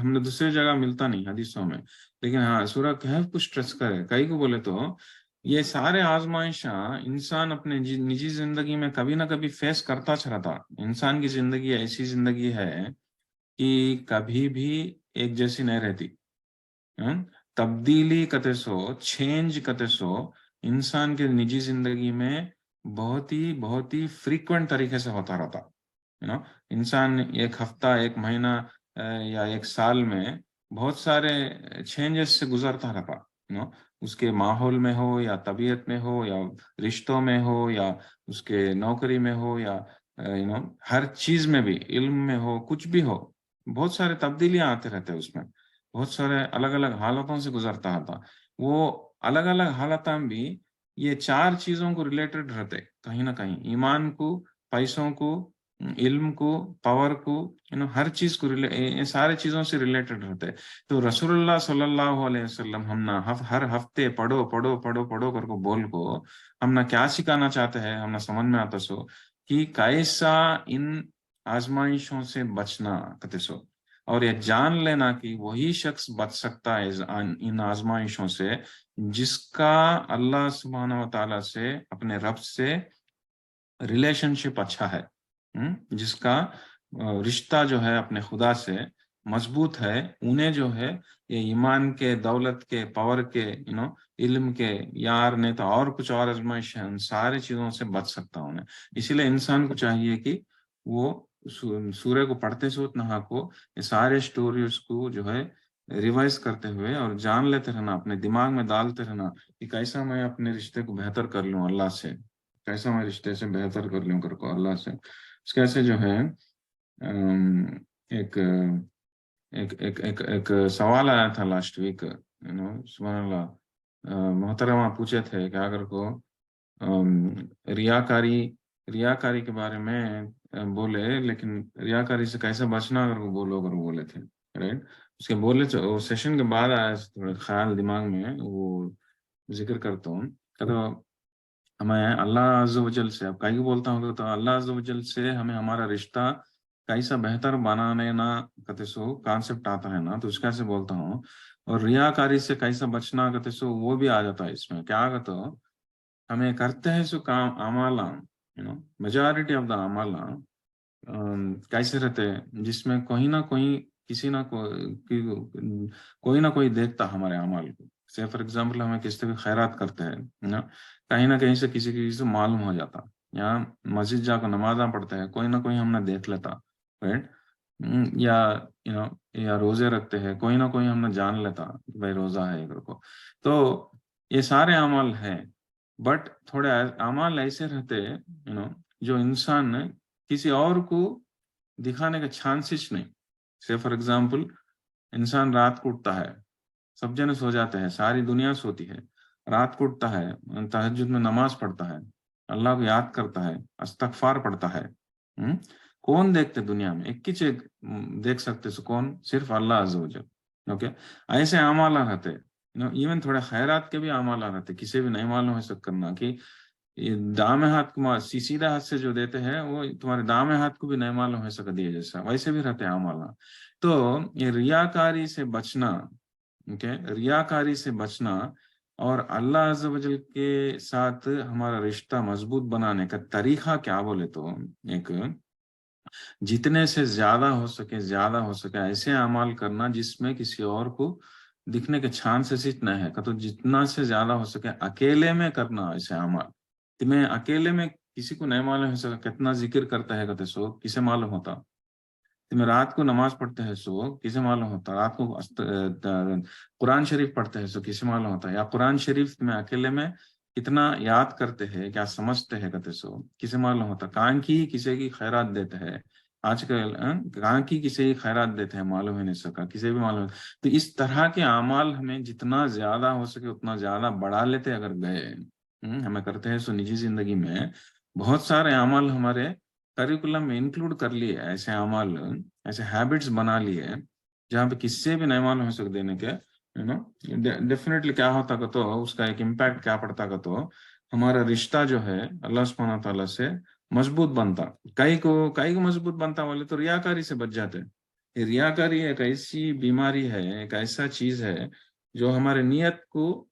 ہم نے دوسری جگہ ملتا نہیں حدیثوں میں. لیکن ہاں سورہ کہف کو سٹریس کرے کہیں کو بولے تو یہ سارے آزمائشاں انسان اپنے نجی زندگی میں کبھی نہ کبھی فیس کرتا چلا تھا. انسان کی زندگی ایسی زندگی ہے کہ کبھی بھی ایک جیسی نہیں رہتی. تبدیلی کتے سو چینج کتے سو انسان کے نجی زندگی میں بہت ہی فریکوینٹ طریقے سے ہوتا رہتا. انسان ایک ہفتہ ایک مہینہ یا ایک سال میں بہت سارے چینجز سے گزرتا رہتا. اس کے ماحول میں ہو یا طبیعت میں ہو یا رشتوں میں ہو یا اس کے نوکری میں ہو یا ہر چیز میں بھی علم میں ہو کچھ بھی ہو بہت سارے تبدیلیاں آتے رہتے اس میں بہت سارے الگ الگ حالتوں سے گزرتا تھا. وہ الگ الگ حالتوں بھی یہ چار چیزوں کو ریلیٹڈ رہتے کہیں نہ کہیں ایمان کو پیسوں کو علم کو پاور کو ہر چیز کو یہ سارے چیزوں سے ریلیٹڈ رہتے. تو رسول اللہ صلی اللہ علیہ وسلم ہم نہ ہر ہفتے پڑھو پڑھو پڑھو پڑھو کر کو بول کو ہم نہ کیا سکھانا چاہتے ہیں ہم نہ سمجھ میں آتا سو کہ کیسا ان آزمائشوں سے بچنا کتے سو اور یہ جان لینا کہ وہی شخص بچ سکتا ہے ان آزمائشوں سے جس کا اللہ سبحانہ و تعالیٰ سے اپنے رب سے ریلیشن شپ اچھا ہے جس کا رشتہ جو ہے اپنے خدا سے مضبوط ہے انہیں جو ہے یہ ایمان کے دولت کے پاور کے علم کے یار نے تو اور کچھ اور آزمائش ہے ان سارے چیزوں سے بچ سکتا انہیں. اسی لیے انسان کو چاہیے کہ وہ سورہ کو پڑھتے سوت نہا کو یہ سارے سٹوریز کو جو ہے ریوائز کرتے ہوئے اور جان لیتے رہنا اپنے دماغ میں ڈالتے رہنا کہ کیسا میں اپنے رشتے کو بہتر کر لوں اللہ سے کیسا میں رشتے سے بہتر کر لوں کر کو اللہ سے. اس کیسے جو ہے ایک ایک ایک ایک ایک سوال آیا تھا لاسٹ ویک سبحان اللہ محترمہ پوچھے تھے کہ اگر کو ریاکاری کے بارے میں بولے لیکن ریاکاری سے کیسے بچنا اگر وہ بولے تھے رائٹ. اس کے بولے سیشن کے بعد آیا تھوڑا خیال دماغ میں وہ ذکر کرتا ہوں تو ہمیں اللہ عز و جل سے اب کہیں بولتا ہوں تو اللہ عز و جل سے ہمیں ہمارا رشتہ کیسا بہتر بنانے نا کہتے سو کانسیپٹ آتا ہے نا تو اس کیسے بولتا ہوں اور ریاکاری سے کیسا بچنا کہتے سو وہ بھی آ جاتا ہے اس میں کیا کہتے ہو ہمیں کرتے ہیں سو کام اعمال میجورٹی آف دا اعمال کیسے رہتے جس میں کوئی نہ کوئی کسی نہ کوئی نہ کوئی دیکھتا ہمارے اعمال کو. سے فار ایگزامپل ہمیں کس طرح خیرات کرتے ہیں کہیں نہ کہیں سے کسی سے معلوم ہو جاتا یا مسجد جا کر نمازاں پڑھتے ہیں کوئی نہ کوئی ہم نے دیکھ لیتا رائٹ یا روزے رکھتے ہیں کوئی نہ کوئی ہم نے جان لیتا کہ بھائی روزہ ہے ادھر کو. تو یہ سارے اعمال ہیں بٹ تھوڑے اعمال ایسے رہتے جو انسان کسی اور کو دکھانے کا چانسز نہیں. سے فار ایگزامپل انسان رات کو اٹھتا ہے سب جنے سو جاتے ہیں ساری دنیا سوتی ہے رات کو اٹھتا ہے تہجد میں نماز پڑھتا ہے اللہ کو یاد کرتا ہے استغفار پڑھتا ہے کون دیکھتے دنیا میں ایک چیز دیکھ سکتے سو کون صرف اللہ عز و جل. اوکے ایسے اعمال رہتے ایون تھوڑے خیرات کے بھی اعمال رہتے کسی بھی نہیں معلوم ہے سب کرنا کہ یہ دامے ہاتھ کو سیدھا ہاتھ سے جو دیتے ہیں وہ تمہارے دامے ہاتھ کو بھی نہیں معلوم ہے سکا دیے جیسا ویسے بھی رہتے ہیں اعمال. تو یہ ریاکاری سے بچنا، ریاکاری سے بچنا اور اللہ عز و جل کے ساتھ ہمارا رشتہ مضبوط بنانے کا طریقہ کیا بولے تو ایک جتنے سے زیادہ ہو سکے ایسے اعمال کرنا جس میں کسی اور کو دکھنے کے چانسز اتنا ہے تو جتنا سے زیادہ ہو سکے اکیلے میں کرنا ایسے اعمال. تمہیں اکیلے میں کسی کو نہیں معلوم ہو سکا کتنا ذکر کرتا ہے کہتے سو کسے معلوم ہوتا. تمہیں رات کو نماز پڑھتے ہیں سو کسے معلوم ہوتا. رات کو قرآن شریف پڑھتے ہیں سو کسے معلوم ہوتا. یا قرآن شریف تمہیں اکیلے میں کتنا یاد کرتے ہیں کیا سمجھتے ہیں کہتے سو کسے معلوم ہوتا. کان کی کسی کی خیرات دیتے ہیں آج کل، کان کی کسی کی خیرات دیتے ہیں معلوم ہی نہیں سکا کسی بھی معلوم. تو اس طرح کے اعمال ہمیں جتنا زیادہ ہو سکے اتنا زیادہ بڑھا لیتے اگر گئے ہمیں کرتے ہیں سو نجی زندگی میں بہت سارے اعمال ہمارے کریکولم میں انکلوڈ کر لیے، ایسے اعمال ایسے ہیبٹس بنا لیے جہاں پہ کس سے بھی نہیں معلوم ہو سکے دینے کے ڈیفینیٹلی کیا ہوتا کہ تو اس کا ایک امپیکٹ کیا پڑتا کہ تو ہمارا رشتہ جو ہے اللہ سبحانہ تعالیٰ سے مضبوط بنتا. کئی کو مضبوط بنتا والے تو ریاکاری سے بچ جاتے. یہ ریاکاری ایک ایسی بیماری ہے، ایک ایسا چیز ہے جو ہمارے نیت کو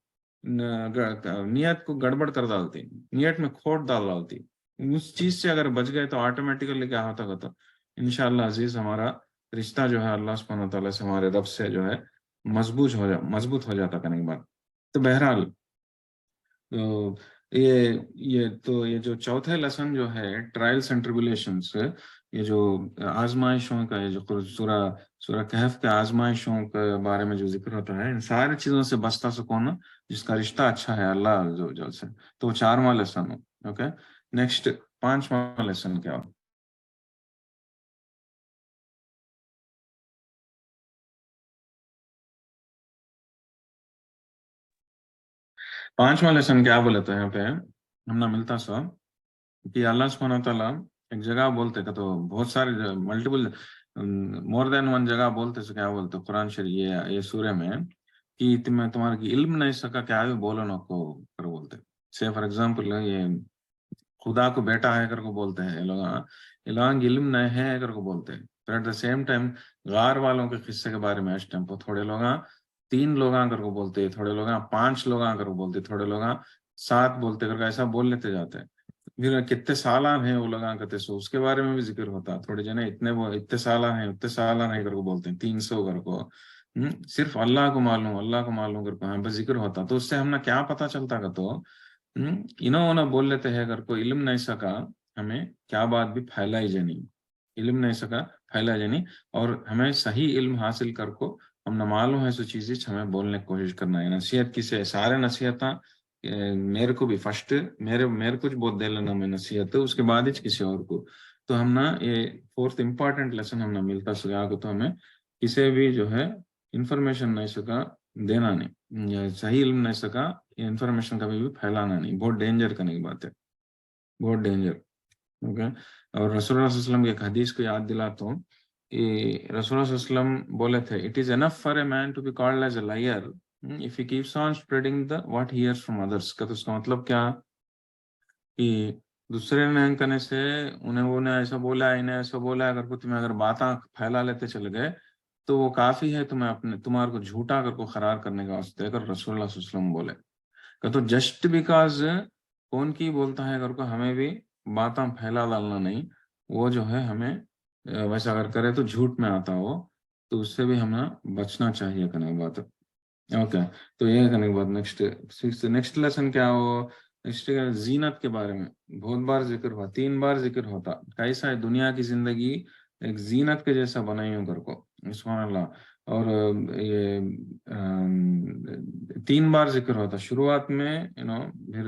گڑبڑ کر ڈالتی، نیت میں کھوٹ ڈالتی. اس چیز سے اگر بچ گئے تو آٹومیٹیکلی کیا ہوتا کہ تو انشاءاللہ عزیز ہمارا رشتہ جو ہے اللہ سبحانہ تعالیٰ سے ہمارے رب سے جو ہے مضبوط ہو جاتا کرنے کے بعد. تو بہرحال یہ جو چوتھے لیسن جو ہے ٹرائلس اینڈ ٹریبولیشنز، یہ جو آزمائشوں کا، یہ جو سورہ کہف کے آزمائشوں کے بارے میں جو ذکر ہوتا ہے ان ساری چیزوں سے بچتا سکون جس کا رشتہ اچھا ہے اللہ عز و جل سے. تو 4واں لیسن. اوکے، نیکسٹ 5واں لیسن کیا ہو؟ 5واں لیسن کیا بولے تو یہاں پہ ہم نہ ملتا سو کہ اللہ سبحانہ تعالیٰ ایک جگہ بولتے کہ تو بہت سارے ملٹیپل مور دین ون جگہ بولتے سو کیا بولتے قرآن شریف یہ سورہ میں کہ تمہارے کی علم نہیں سکا کیا بھی بولو نہ کو کر بولتے. سے فار ایگزامپل یہ خدا کو بیٹا ہے کر کو بولتے ہیں یہ لوگ علم نہیں ہے کر کو بولتے ہیں. پھر ایٹ دا سیم ٹائم غار والوں کے قصے کے بارے میں اس ٹائم پہ تھوڑے لوگ 3 لوگ کر کو بولتے، تھوڑے لوگ 5 لوگ کر کو بولتے، تھوڑے لوگ 7 بولتے کر کے ایسا بول لیتے جاتے ہیں. پھر کتنے سالان ہیں وہ لوگ کہتے سو اس کے بارے میں بھی ذکر ہوتا. تھوڑے جنے اتنے سالان ہیں اتنے سالان ہیں کر کو بولتے ہیں 300 کر کو. صرف اللہ کو معلوم کر کو یہاں پہ ذکر ہوتا. تو اس سے ہم نے کیا پتا چلتا کہ تو انہوں بول لیتے ہیں اگر کوئی علم نہیں سکا ہمیں کیا بات بھی پھیلائی جانی، علم نہیں سکا پھیلائی جانی، اور ہمیں صحیح علم حاصل کر کو ہم نہ معلوم ہے سو چیزیں ہمیں بولنے کی کوشش کرنا ہے. نصیحت کسے سارے نصیحت میرے کو بھی فرسٹ میرے کچھ بہت دے لینا میں نصیحت اس کے بعد کسی اور کو. تو ہم نا یہ 4th امپورٹنٹ لیسن ہم نہ ملتا سکا تو ہمیں کسی بھی جو ہے انفارمیشن نہیں سکا دینا نہیں، یا صحیح علم نہیں سکا انفارمیشن کبھی بھی پھیلانا نہیں. بہت ڈینجر کرنے کی بات ہے، بہت ڈینجر. اوکے، اور رسول اللہ صلی اللہ علیہ وسلم کی ایک حدیث کو یاد دلاتا ہوں. رسول اللہ صلی اللہ علیہ وسلم بولے تھے it is enough for a man to be called as a liar if he keeps on spreading what he hears from others. کہ اس کا مطلب کیا کہ دوسرے نے کرنے سے انہیں ایسا بولا انہیں ایسا بولا اگر تمہیں اگر باتیں پھیلا لیتے چلے گئے تو وہ کافی ہے تمہارے کو جھوٹا کر کو قرار کرنے کا واسطے اگر رسول اللہ صلی اللہ علیہ وسلم بولے کہ تو جسٹ بیکاز کون کی بولتا ہے اگر کو ہمیں بھی باتیں پھیلا ڈالنا نہیں، وہ جو ہے ہمیں ویسا اگر کرے تو جھوٹ میں آتا ہو تو اس سے بھی ہمیں بچنا چاہیے کرنے کی بات. اوکے، تو یہ کرنے کے بعد نیکسٹ لیسن کیا ہو؟ زینت کے بارے میں بہت بار ذکر ہوا، 3 بار ذکر ہوتا. کیسا ہے دنیا کی زندگی ایک زینت کے جیسا بنائی ہوں کر کو سبحان اللہ. اور یہ 3 بار ذکر ہوتا شروعات میں پھر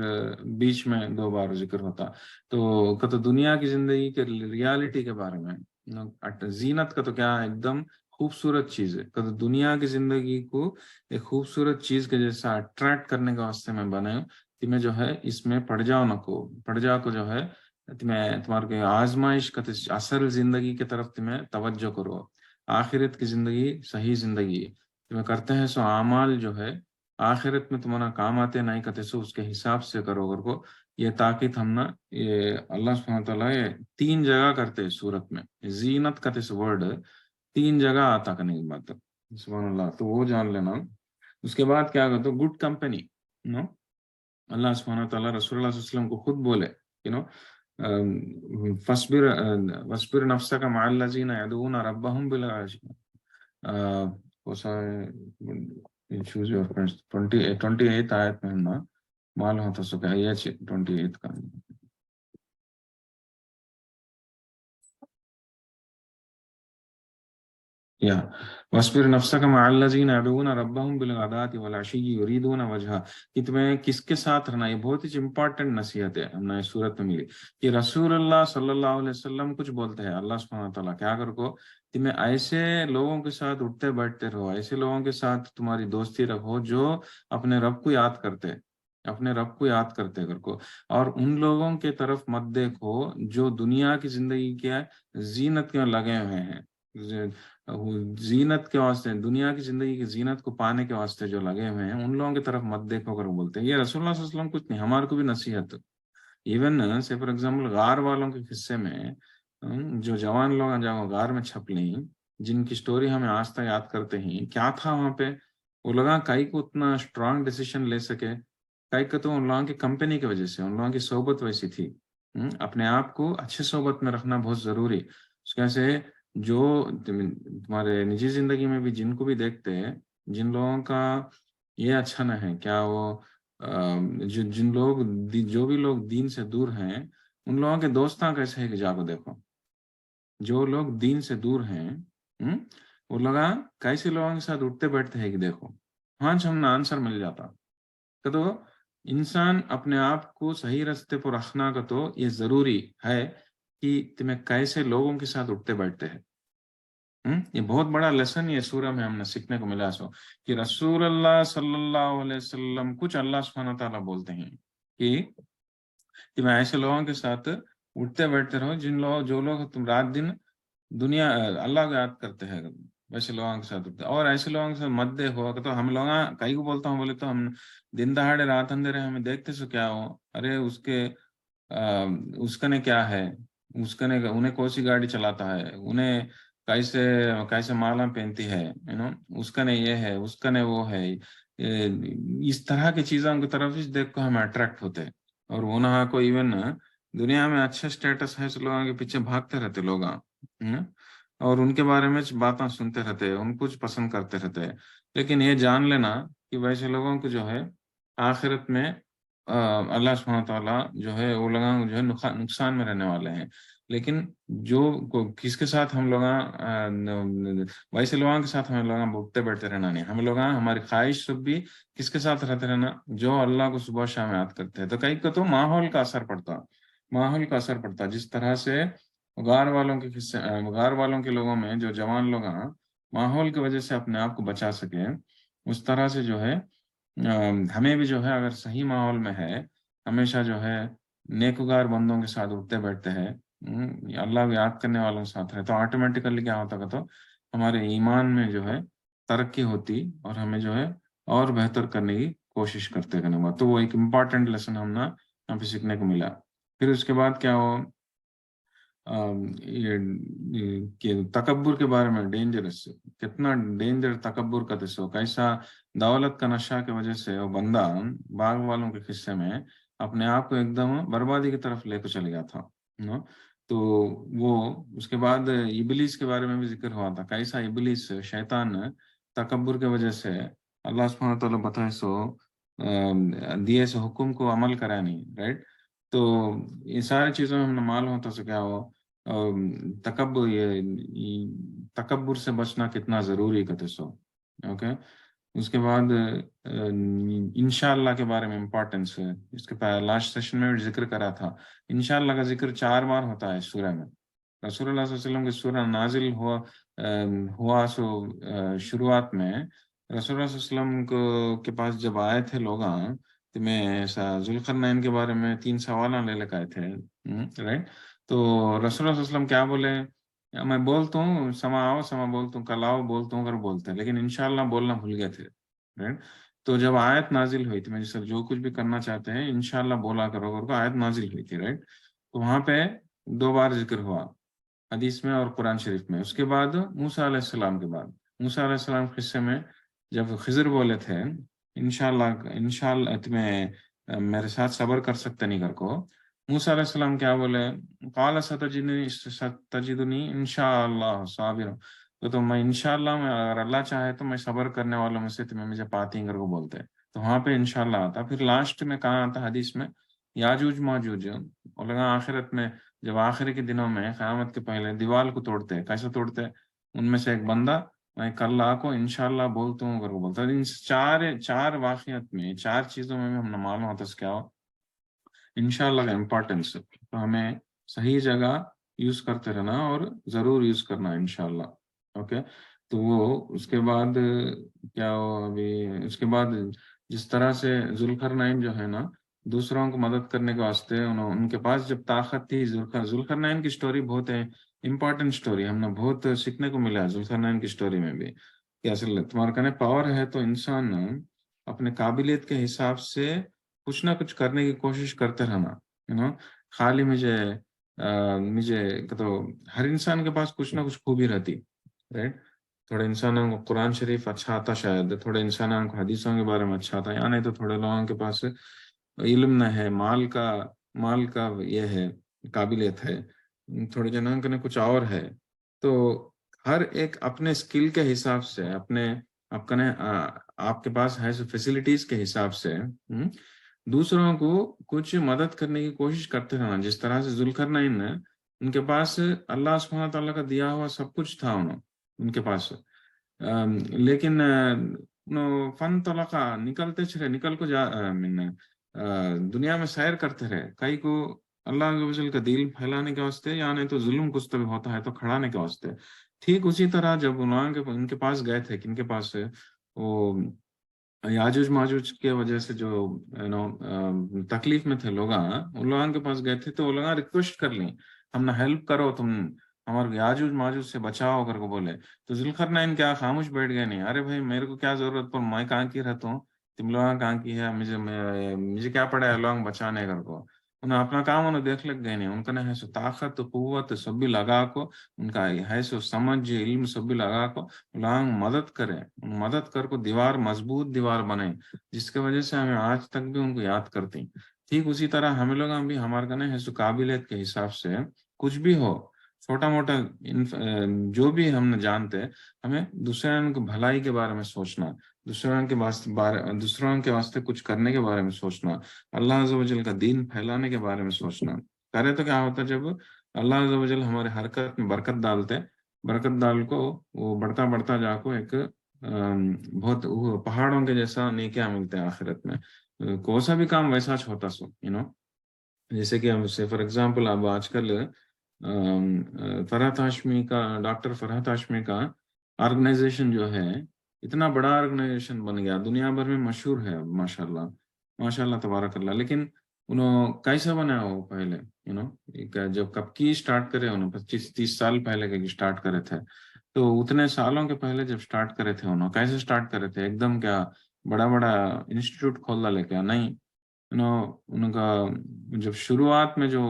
بیچ میں 2 بار ذکر ہوتا. تو دنیا کی زندگی کے ریالٹی کے بارے میں زینت کا تو کیا ایک دم خوبصورت چیز ہے. تو دنیا کی زندگی کو ایک خوبصورت چیز کے جیسا اٹریکٹ کرنے کا واسطے میں بناؤں تمہیں جو ہے اس میں پڑ جاؤ کو جو ہے تمہارے کے آزمائش کا اصل زندگی کی طرف تمہیں توجہ کرو. آخرت کی زندگی صحیح زندگی تمہیں کرتے ہیں سو اعمال جو ہے آخرت میں تمہارا کام آتے نہیں کرتے سو اس کے حساب سے کرو اگر کو یہ تاکید ہم نا یہ اللہ سبحانہ وتعالیٰ یہ 3 جگہ کرتے ہیں سورت میں. زینت کا اس ورڈ 3 جگہ آتا کرنے کی بات. سبحان اللہ. تو وہ جان لینا. اس کے بعد کیا کرتے گڈ کمپنی نو. اللہ سبحانہ وتعالیٰ رسول اللہ صلی اللہ علیہ وسلم کو خود بولے فَاصْبِرْ نَفْسَكَ مَعَ الَّذِينَ يَدْعُونَ رَبَّهُمْ بِالْعَشِيِّ. choose your friends 28 آیت میں ہم نا معلوم ہوتا سو کہ یہ 28 کا یا وَاصْبِرْ نَفْسَكَ مَعَ الَّذِينَ يَدْعُونَ رَبَّهُمْ بِالْغَدَاةِ وَالْعَشِيِّ يُرِيدُونَ وَجْهَهُ. کہ تمہیں کس کے ساتھ رہنا. یہ بہت ہی امپورٹنٹ نصیحت ہے ہم نے اس صورت میں ملی کہ رسول اللہ صلی اللہ علیہ وسلم کچھ بولتے ہیں اللہ سبحانہ وتعالیٰ کیا کر کو تمہیں ایسے لوگوں کے ساتھ اٹھتے بیٹھتے رہو, ایسے لوگوں کے ساتھ تمہاری دوستی رکھو جو اپنے رب کو یاد کرتے کر کو, اور ان لوگوں کے طرف مت دیکھو جو دنیا کی زندگی کے زینت میں لگے ہوئے ہیں, زینت کے واسطے دنیا کی زندگی کی زینت کو پانے کے واسطے جو لگے ہوئے ہیں ان لوگوں کی طرف مت دیکھو کر بولتے ہیں. یہ رسول اللہ صلی اللہ علیہ وسلم کچھ نہیں, ہمارے کو بھی نصیحت. ایون سے فار ایگزامپل غار والوں کے قصے میں جو جوان لوگ جو غار میں چھپ لیں, جن کی سٹوری ہمیں آج تک یاد کرتے ہیں, کیا تھا وہاں پہ وہ لوگاں کئی کو اتنا اسٹرانگ ڈیسیشن لے سکے, کئی کو تو ان لوگوں کی کمپنی کی وجہ سے, ان لوگوں کی صحبت ویسی تھی. اپنے آپ کو اچھے صحبت میں رکھنا بہت ضروری. اس کیسے جو تمہارے نجی زندگی میں بھی جن کو بھی دیکھتے ہیں, جن لوگوں کا یہ اچھا نہ ہے کیا وہ جو بھی لوگ دین سے دور ہیں ان لوگوں کے دوستاں کیسے ہے کہ جا کو دیکھو. جو لوگ دین سے دور ہیں وہ لوگ کیسے لوگوں کے ساتھ اٹھتے بیٹھتے ہیں کہ دیکھو. ہاں ہم آنسر مل جاتا کہ تو انسان اپنے آپ کو صحیح راستے پر رکھنا کا تو یہ ضروری ہے کہ تمہیں کیسے لوگوں کے ساتھ اٹھتے بیٹھتے ہیں. یہ بہت بڑا لیسن یہ سورہ میں ہم نے سیکھنے کو ملا سو کہ رسول اللہ صلی اللہ علیہ وسلم کچھ اللہ سبحانہ تعالیٰ بولتے ہیں کہ تم ایسے لوگوں کے ساتھ اٹھتے بیٹھتے رہو جو لوگ تم رات دن دنیا اللہ کو یاد کرتے ہیں ویسے لوگوں کے ساتھ اٹھتے, اور ایسے لوگوں کے ساتھ مت دیکھو. تو ہم لوگ کئی کو بولتا ہوں بولے تو ہم دن دہاڑے رات اندھیرے ہمیں دیکھتے سو کیا ہو, ارے اس کا نے کیا ہے, اس کا نے انہیں کون سی گاڑی چلاتا ہے, انہیں کیسے مالا پہنتی ہے, اس کا نے یہ ہے, اس کا نے وہ ہے. اس طرح کی چیزوں کی طرف دیکھ کو ہم اٹریکٹ ہوتے ہیں. اور وہ نہ کو ایون دنیا میں اچھا سٹیٹس ہے لوگوں کے پیچھے بھاگتے رہتے لوگ, اور ان کے بارے میں باتیں سنتے رہتے, ان کو پسند کرتے رہتے. لیکن یہ جان لینا کہ ویسے لوگوں کو جو ہے آخرت میں اللہ سبحانہ تعالیٰ جو ہے وہ لوگوں جو ہے نقصان میں رہنے والے ہیں. لیکن کس کے ساتھ ہم لوگ ویسے لوگوں کے ساتھ ہمیں لوگ اٹھتے بیٹھتے رہنا نہیں. ہمیں لوگ ہماری خواہش سب بھی کس کے ساتھ رہتے رہنا جو اللہ کو صبح شام یاد کرتے ہیں. تو کئی کو تو ماحول کا اثر پڑتا جس طرح سے غار والوں کے لوگوں میں جو جوان لوگ ماحول کی وجہ سے اپنے آپ کو بچا سکے, اس طرح سے جو ہے ہمیں بھی جو ہے اگر صحیح ماحول میں ہے ہمیشہ جو ہے نیکوکار بندوں کے ساتھ اٹھتے بیٹھتے ہیں, اللہ کو یاد کرنے والوں کے ساتھ رہے, تو آٹومیٹیکلی کیا ہوتا کہ تو ہمارے ایمان میں جو ہے ترقی ہوتی اور ہمیں جو ہے اور بہتر کرنے کی کوشش کرتے کرنے بعد. تو وہ ایک امپورٹنٹ لیسن ہم نا یہاں پہ سیکھنے کو ملا. پھر اس کے بعد کیا ہو تکبر کے بارے میں, ڈینجرس کتنا ڈینجر تکبر کا دسو, کیسا دولت کا نشہ کی وجہ سے وہ بندہ باغ والوں کے قصے میں اپنے آپ کو ایک دم بربادی کی طرف لے کے چل گیا تھا. تو وہ اس کے بعد ابلیس کے بارے میں بھی ذکر ہوا تھا, کیسا ابلیس شیطان تکبر کی وجہ سے اللہ سبحانہ تعالیٰ بتائے سو دیے سے حکم کو عمل کرا نہیں, رائٹ. تو یہ ساری چیزوں میں ہم معلوم ہوتا سے کیا ہو تکبر سے بچنا کتنا ضروری کہتے سو. اوکے, اس کے بعد انشاءاللہ کے بارے میں امپورٹنس ہے, اس کے لاسٹ سیشن میں بھی ذکر کرا تھا. انشاءاللہ کا ذکر 4 بار ہوتا ہے سورہ میں. رسول اللہ صلی اللہ علیہ وسلم کی سورہ نازل ہوا سو شروعات میں رسول اللہ صلی اللہ علیہ وسلم کے پاس جب آئے تھے لوگ تو میں ذوالقرنین کے بارے میں 3 سوال لے لے آئے تھے, رائٹ. تو رسول اللہ صلی اللہ علیہ وسلم کیا بولے, میں بولتا ہوں سما بولتا ہوں کل آؤ بولتا ہوں اگر بولتے ہیں, لیکن انشاءاللہ بولنا بھول گئے تھے, رائٹ. تو جب آیت نازل ہوئی تھی، میں سر جو کچھ بھی کرنا چاہتے ہیں انشاءاللہ بولا کرو کو آیت نازل ہوئی تھی، رائٹ؟ تو وہاں پہ 2 بار ذکر ہوا حدیث میں اور قرآن شریف میں. اس کے بعد موسیٰ علیہ السلام کے بعد، موسیٰ علیہ السلام کے قصے میں جب خضر بولے تھے انشاءاللہ تمہیں میرے ساتھ صبر کر سکتے نہیں کر کو، موسیٰ علیہ السلام کیا بولے؟ قال ستجدنی انشاءاللہ صابر. تو میں انشاءاللہ میں اگر اللہ چاہے تو میں صبر کرنے والوں میں سے تمہیں مجھے پاتی کر کو بولتے. تو وہاں پہ انشاءاللہ آتا. پھر لاسٹ میں کہاں آتا حدیث میں؟ یاجوج ماجوج اور لگا آخرت میں جب آخری کے دنوں میں قیامت کے پہلے دیوال کو توڑتے. کیسے توڑتے؟ ان میں سے ایک بندہ میں کل کو انشاءاللہ بولتا ہوں اگر وہ بولتا. ان چار واقعات میں 4 چیزوں میں ہم نے معلوم ہوتا کیا ہو انشاءاللہ کا امپورٹنس. تو ہمیں صحیح جگہ یوز کرتے رہنا اور ضرور یوز کرنا انشاءاللہ. اوکے. تو وہ اس کے بعد کیا ہو ابھی اس کے بعد جس طرح سے ذوالقرنین جو ہے نا دوسروں کو مدد کرنے کے واسطے ان کے پاس جب طاقت تھی. ذوالقرنین کی سٹوری بہت ہے امپورٹنٹ سٹوری، ہم نے بہت سیکھنے کو ملا ذوالقرنین کی سٹوری میں بھی کہ اصل تمہارے کہنے پاور ہے تو انسان اپنے قابلیت کے حساب سے کچھ نہ کچھ کرنے کی کوشش کرتے رہنا. خالی مجھے تو ہر انسان کے پاس کچھ نہ کچھ خوبی رہتی، رائٹ؟ تھوڑے انسانوں کو قرآن شریف اچھا آتا شاید، تھوڑے انسانوں کو حدیثوں کے بارے میں اچھا آتا، یا نہیں تو تھوڑے لوگوں کے پاس علم نہ ہے، مال کا یہ ہے قابلیت ہے، تھوڑے جنوں کے کچھ اور ہے. تو ہر ایک اپنے اسکل کے حساب سے آپ کے پاس ہے فیسلٹیز کے حساب سے دوسروں کو کچھ مدد کرنے کی کوشش کرتے رہنا. جس طرح سے ذوالقرنین نے ان کے پاس اللہ سبحانہ تعالیٰ کا دیا ہوا سب کچھ تھا ان کے پاس، لیکن فن طلقہ نکلتے چھرے نکل کو دنیا میں سیر کرتے رہے. کئی کو اللہ عز و جل کا دل پھیلانے کے واسطے، یا نہیں تو ظلم کچھ تو ہوتا ہے تو کھڑانے کے واسطے. ٹھیک اسی طرح جب ان کے پاس گئے تھے کن کے پاس وہ یاجوج ماجوج کی وجہ سے جو تکلیف میں تھے ان لوگوں کے پاس گئے تھے تو وہ لوگ ریکویسٹ کر لیں ہم نہ ہیلپ کرو، تم ہمارے یاجوج ماجوج سے بچاؤ کر کو بولے. تو ذوالقرنین کیا خاموش بیٹھ گئے؟ نہیں، ارے بھائی میرے کو کیا ضرورت پر میں کہاں کی رہتا ہوں، تم لوگ کہاں کی ہے، مجھے کیا پڑا ہے لوگ بچانے کر کو. انہیں اپنا کام انہیں دیکھ لگ گئے نہیں. ان کا ہے سو طاقت قوت سب بھی لگا کو، ان کا ہے سو سمجھ علم سب بھی لگا کو لوگ مدد کرے، مدد کر کو دیوار مضبوط دیوار بنے جس کی وجہ سے ہمیں آج تک بھی ان کو یاد کرتے ہیں. ٹھیک اسی طرح ہمیں لوگ بھی ہمارے کہنے ہے سو قابلیت کے حساب سے کچھ بھی ہو چھوٹا موٹا جو بھی ہم نے جانتے ہمیں دوسروں کو بھلائی کے بارے میں سوچنا، دوسروں کے واسطے کچھ کرنے کے بارے میں سوچنا، اللہ عز و جل کا دین پھیلانے کے بارے میں سوچنا. کرے تو کیا ہوتا جب اللہ عز و جل ہمارے حرکت میں برکت ڈالتے، برکت ڈال کو وہ بڑھتا بڑھتا جا کو ایک بہت پہاڑوں کے جیسا نیکیاں ملتے ہیں آخرت میں. کوئی سا بھی کام ویسا ہوتا سو جیسے کہ ہم سے فار ایگزامپل اب آج کل فرحت ہاشمی کا ڈاکٹر فرحت ہاشمی کا آرگنائزیشن جو ہے اتنا بڑا آرگنائزیشن بن گیا، دنیا بھر میں مشہور ہے ماشاءاللہ ماشاءاللہ تبارک اللہ. لیکن انہوں کیسا بنا وہ پہلے جب کب کی سٹارٹ کرے 25-30 سال پہلے کے سٹارٹ کرے تھے. تو اتنے سالوں کے پہلے جب سٹارٹ کرے تھے انہوں کیسے سٹارٹ کرے تھے؟ ایک دم کیا بڑا بڑا انسٹیٹیوٹ کھول ڈالے کیا؟ نہیں. ان کا جب شروعات میں جو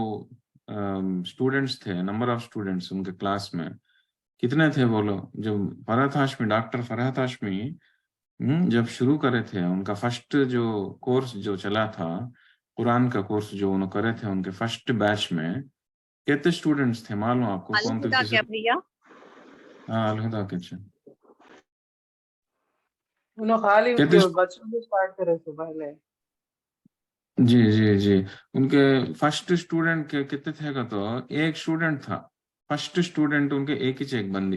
اسٹوڈنٹس تھے، نمبر آف اسٹوڈنٹس ان کے کلاس میں کتنے تھے بولو؟ جب فرحت ہاشمی ڈاکٹر فرحت ہاشمی جب شروع کرے تھے ان کا فرسٹ جو کورس جو چلا تھا قرآن کا کورس جو انہوں کرے تھے ان کے فرسٹ بیچ میں کتنے اسٹوڈنٹس تھے معلوم آپ کو؟ کون تھے؟ ہاں الہدا کے انہوں خالی اس کے بچوں سے سٹارٹ کرے تھے پہلے. جی جی جی ان کے فرسٹ اسٹوڈنٹ کتنے تھے کا تو ایک اسٹوڈنٹ تھا. فرسٹ اسٹوڈنٹ ان کے ایک ہی ایک بندی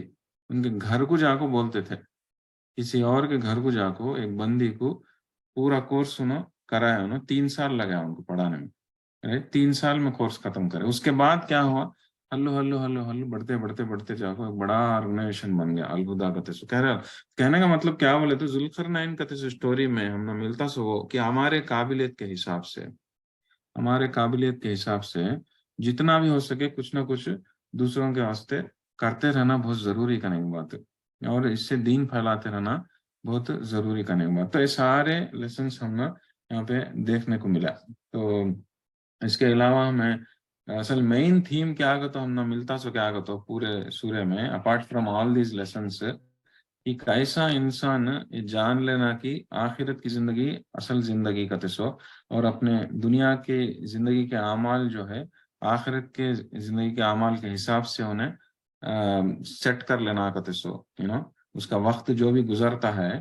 ان کے گھر کو جا کو بولتے تھے، کسی اور کے گھر کو جا کو ایک بندی کو پورا کورس کرایا 3 سال لگا ان کو پڑھانے میں. 3 سال میں کورس ختم کرے. اس کے بعد کیا ہوا؟ ہلو بڑھتے بڑھتے بڑھتے جا کو ایک بڑا آرگنائزیشن بن گیا الہدا کا. کہنے کا مطلب کیا بولے تو ذوالقرنین کا اسٹوری میں ہم نے ملتا سو کہ ہمارے قابلیت کے حساب سے جتنا بھی ہو سکے کچھ نہ کچھ دوسروں کے واسطے کرتے رہنا بہت ضروری کرنے کی بات ہے. اور اس سے دین پھیلاتے رہنا بہت ضروری کرنے کے بعد تو یہ سارے لیسنس ہم یہاں پہ دیکھنے کو ملا. تو اس کے علاوہ ہمیں اصل مین تھیم کیا آگا تو ہم نہ ملتا سو کیا آگا تو پورے سورے میں apart from all these lessons کہ کیسا انسان یہ جان لینا کہ آخرت کی زندگی اصل زندگی کا تسو اور اپنے دنیا کے زندگی کے اعمال جو ہے آخرت کے زندگی کے اعمال کے حساب سے انہیں سیٹ کر لینا کا تسو اس کا وقت جو بھی گزرتا ہے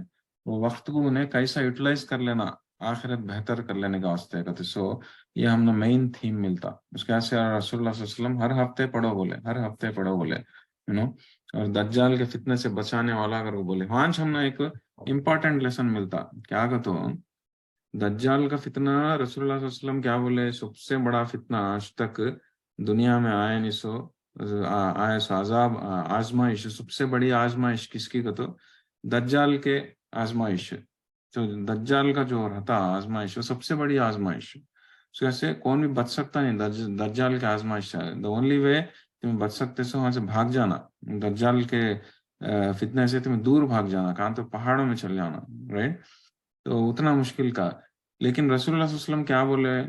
وہ وقت کو انہیں کیسا یوٹیلائز کر لینا آخرت بہتر کر لینے کا واسطے کا تسو یہ ہم نے مین تھیم ملتا. اس کے سے رسول اللہ صلی اللہ علیہ وسلم ہر ہفتے پڑھو بولے اور دجال کے فتنے سے بچانے والا اگر وہ بولے وہاں ہم نے ایک امپورٹنٹ لیسن ملتا کیا کہ تو دجال کا فتنہ رسول اللہ صلی اللہ علیہ وسلم کیا بولے سب سے بڑا فتنہ آج تک دنیا میں آئے نہیں سو آئے سو عذاب آزمائش سب سے بڑی آزمائش کس کی کہ تو دجال کے آزمائش جو دجال کا جو رہتا آزمائش وہ سب سے بڑی آزمائش سے کون بھی بچ سکتا نہیں دجال کے آزمائش سے. دا اونلی وے تمہیں بچ سکتے سو وہاں سے بھاگ جانا دجال کے فتنے سے تمہیں دور بھاگ جانا کہاں تو پہاڑوں میں چل جانا رائٹ. تو اتنا مشکل کا لیکن رسول اللہ صلی اللہ علیہ وسلم کیا بولے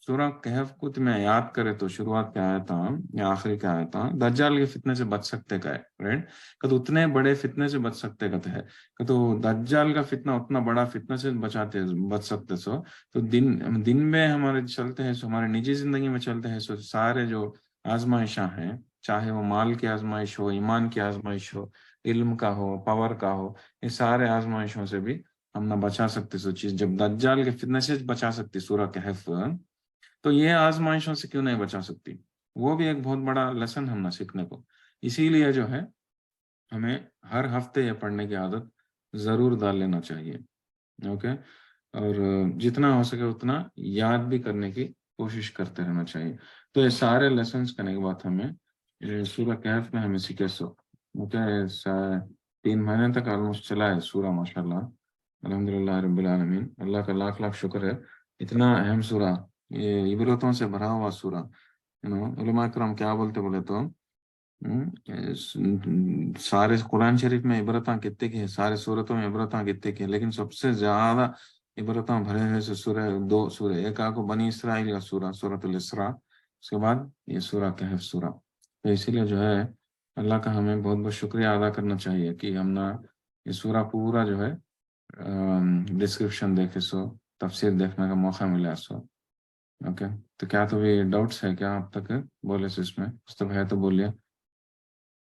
سورہ کہف کو تمہیں یاد کرے تو شروعات کیا آیا تھا یا آخری کیا آیا تھا دجال کے فتنے سے بچ سکتے کا ہے رائٹ کہ تو اتنے بڑے فتنے سے بچ سکتے کا ہے کہ تو دجال کا فتنہ اتنا بڑا فتنہ سے بچ سکتے سو تو دن میں ہمارے چلتے ہیں سو ہمارے نجی زندگی میں چلتے ہیں سو سارے جو آزمائشاں ہیں چاہے وہ مال کی آزمائش ہو ایمان کی آزمائش ہو علم کا ہو پاور کا ہو یہ سارے آزمائشوں سے بھی ہم نہ بچا سکتے سو چیز جب دجال کے فتنے سے بچا سکتی سورہ کہف تو یہ آزمائشوں سے کیوں نہیں بچا سکتی وہ بھی ایک بہت بڑا لیسن ہم نہ سیکھنے کو. اسی لیے جو ہے ہمیں ہر ہفتے یہ پڑھنے کی عادت ضرور ڈال لینا چاہیے اوکے اور جتنا ہو سکے اتنا یاد بھی کرنے کی کوشش کرتے رہنا چاہیے. تو یہ سارے لیسنس کرنے کے بعد ہمیں سورہ کہف میں ہمیں سیکھے سو اوکے 3 مہینے تک آلموسٹ چلا ہے سورہ ماشاءاللہ الحمدللہ رب العالمین. اللہ کا لاکھ لاکھ شکر ہے اتنا اہم سورہ یہ عبرتوں سے بھرا ہوا سورہ علماء کرام کیا بولے تو سارے قرآن شریف میں عبرتاں کتنے کی ہے سارے سورتوں میں عبرتاں کتنے کی ہے لیکن سب سے زیادہ عبرتاں بھرے ہوئے سے سورہ 2 سورہ ایک آپ کو بنی اسرائیل کا سورہ سورۃ الاسراء اس کے بعد یہ سورہ کہف سورہ. تو اسی لیے جو ہے اللہ کا ہمیں بہت بہت شکریہ ادا کرنا چاہیے کہ ہم نے یہ سورہ پورا جو ہے ڈسکرپشن دیکھے سو تفسیر دیکھنے کا موقع ملا سو اوکے. تو کیا تو بھی ڈاؤٹس ہے کیا اب تک بولے سے اس میں کچھ تو ہے تو بولیے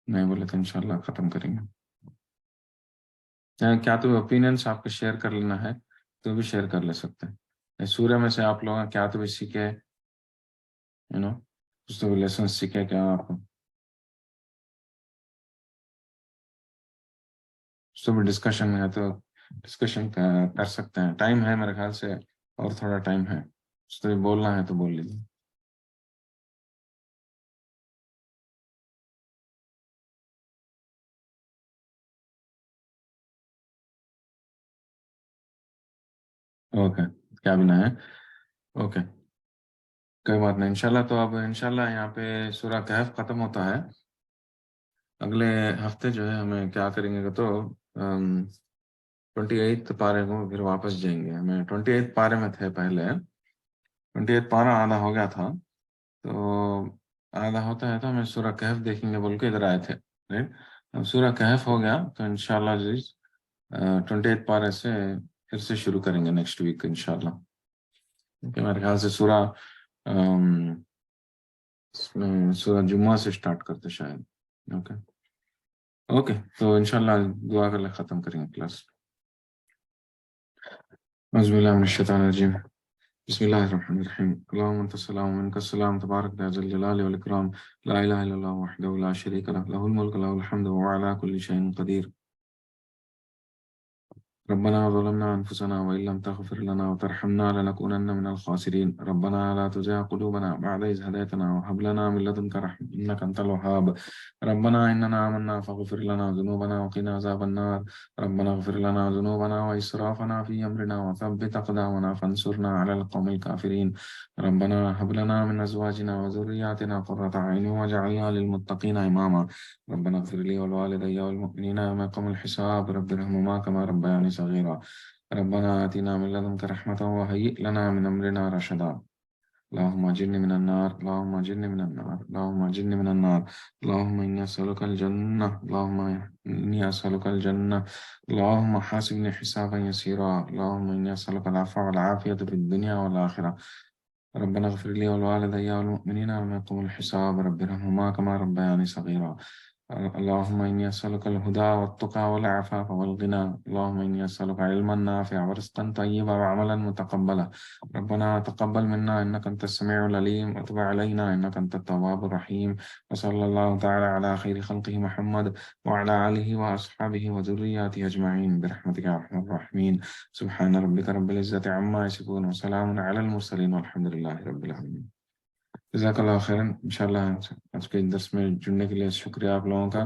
نہیں بولے تو انشاءاللہ ختم کریں گے. کیا تو اوپینینس آپ کو شیئر کر لینا ہے تو بھی شیئر کر لے سکتے ہیں سورہ میں سے آپ لوگ کیا تو بھی سیکھے کچھ تو بھی لیسن سیکھے کیا آپ کو کچھ تو بھی ڈسکشن ہے تو ڈسکشن کر سکتے ہیں. ٹائم ہے میرے خیال سے اور تھوڑا ٹائم ہے کچھ تو بھی بولنا ہے تو بول لیجیے. اوکے کیا بنا ہے اوکے کوئی بات نہیں انشاءاللہ. تو اب انشاءاللہ یہاں پہ سورہ کہف ختم ہوتا ہے. اگلے ہفتے جو ہے ہمیں کیا کریں گے تو 28 پارے کو پھر واپس جائیں گے. ہمیں 28 پارے میں تھے پہلے 28 پارہ آدھا ہو گیا تھا تو آدھا ہوتا ہے تو ہمیں سورہ کہف دیکھیں گے بول کے ادھر آئے تھے اب سورہ کہف ہو گیا تو انشاءاللہ عزیز 28 پارے سے پھر سے شروع کریں گے نیکسٹ ویک انشاءاللہ. میرے خیال سے سورہ جمعہ سے سٹارٹ کرتے شاید اوکے. تو انشاءاللہ دعا کر لے ختم کریں گے کلاس. اعوذ باللہ من الشیطان الرجیم بسم اللہ الرحمن الرحیم اللہم انت السلام منک السلام تبارک یا ذا الجلال والاکرام لا الہ الا اللہ وحدہ لا شریک لہ لہ الملک لہ الحمد وهو علی کل شیء قدیر. ربنا ظلمنا أنفسنا وإن لم تغفر لنا وترحمنا لنكونن من الخاسرين. ربنا لا تزغ قلوبنا بعد إذ هديتنا وهب لنا من لدنك رحمة إنك أنت الوهاب. ربنا إننا آمنا فاغفر لنا ذنوبنا وقنا عذاب النار. ربنا اغفر لنا ذنوبنا وإسرافنا في أمرنا وثبت أقدامنا فانصرنا على القوم الكافرين. ربنا هب لنا من أزواجنا وذرياتنا قرة أعين واجعلنا للمتقين إماما. ربنا اغفر لي ولوالدي والمؤمنين يوم يقوم الحساب. رب ارحمهما كما ربياني صغيرا. ربنا آتنا من لدنك رحمة وهيئ لنا من أمرنا رشدا. اللهم أجرني من النار، اللهم أجرني من النار، اللهم أجرني من النار. اللهم إني أسألك الجنة، اللهم إني أسألك الجنة. اللهم حاسبني حسابا يسيرا. اللهم إني أسألك العفو والعافية في الدنيا والآخرة. ربنا اغفر لي ولوالدي والمؤمنين يوم يقوم الحساب. رب ارحمهما كما ربياني صغيرا. اللهم إني أسألك الهدى والتقى والعفاف والغنى. اللهم إني أسألك علما نافعا ورزقا طيبا وعملا متقبلا. ربنا تقبل منا إنك أنت السميع العليم وتب علينا إنك أنت التواب الرحيم. وصلى الله تعالى على خير خلقه محمد وعلى آله وأصحابه وذرياته أجمعين برحمتك يا أرحم الراحمين. سبحان ربك رب العزة عما يصفون وسلام على المرسلين والحمد لله رب العالمين. جزاک اللہ خیرن. انشاءاللہ آج کے درس میں جڑنے کے لیے شکریہ آپ لوگوں کا.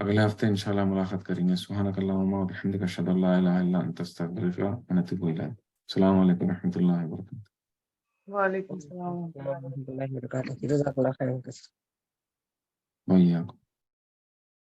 اگلے ہفتے انشاءاللہ ملاقات کریں گے. سبحانک اللہم و بحمدک اشہد ان لا الہ الا انت استغفرک و اتوب الیک. السلام علیکم و رحمۃ اللہ وبرکاتہ. وعلیکم السلام ورحمۃ اللہ وبرکاتہ. ورحمۃ اللہ وبرکاتہ. جزاک اللہ خیر. وإياکم.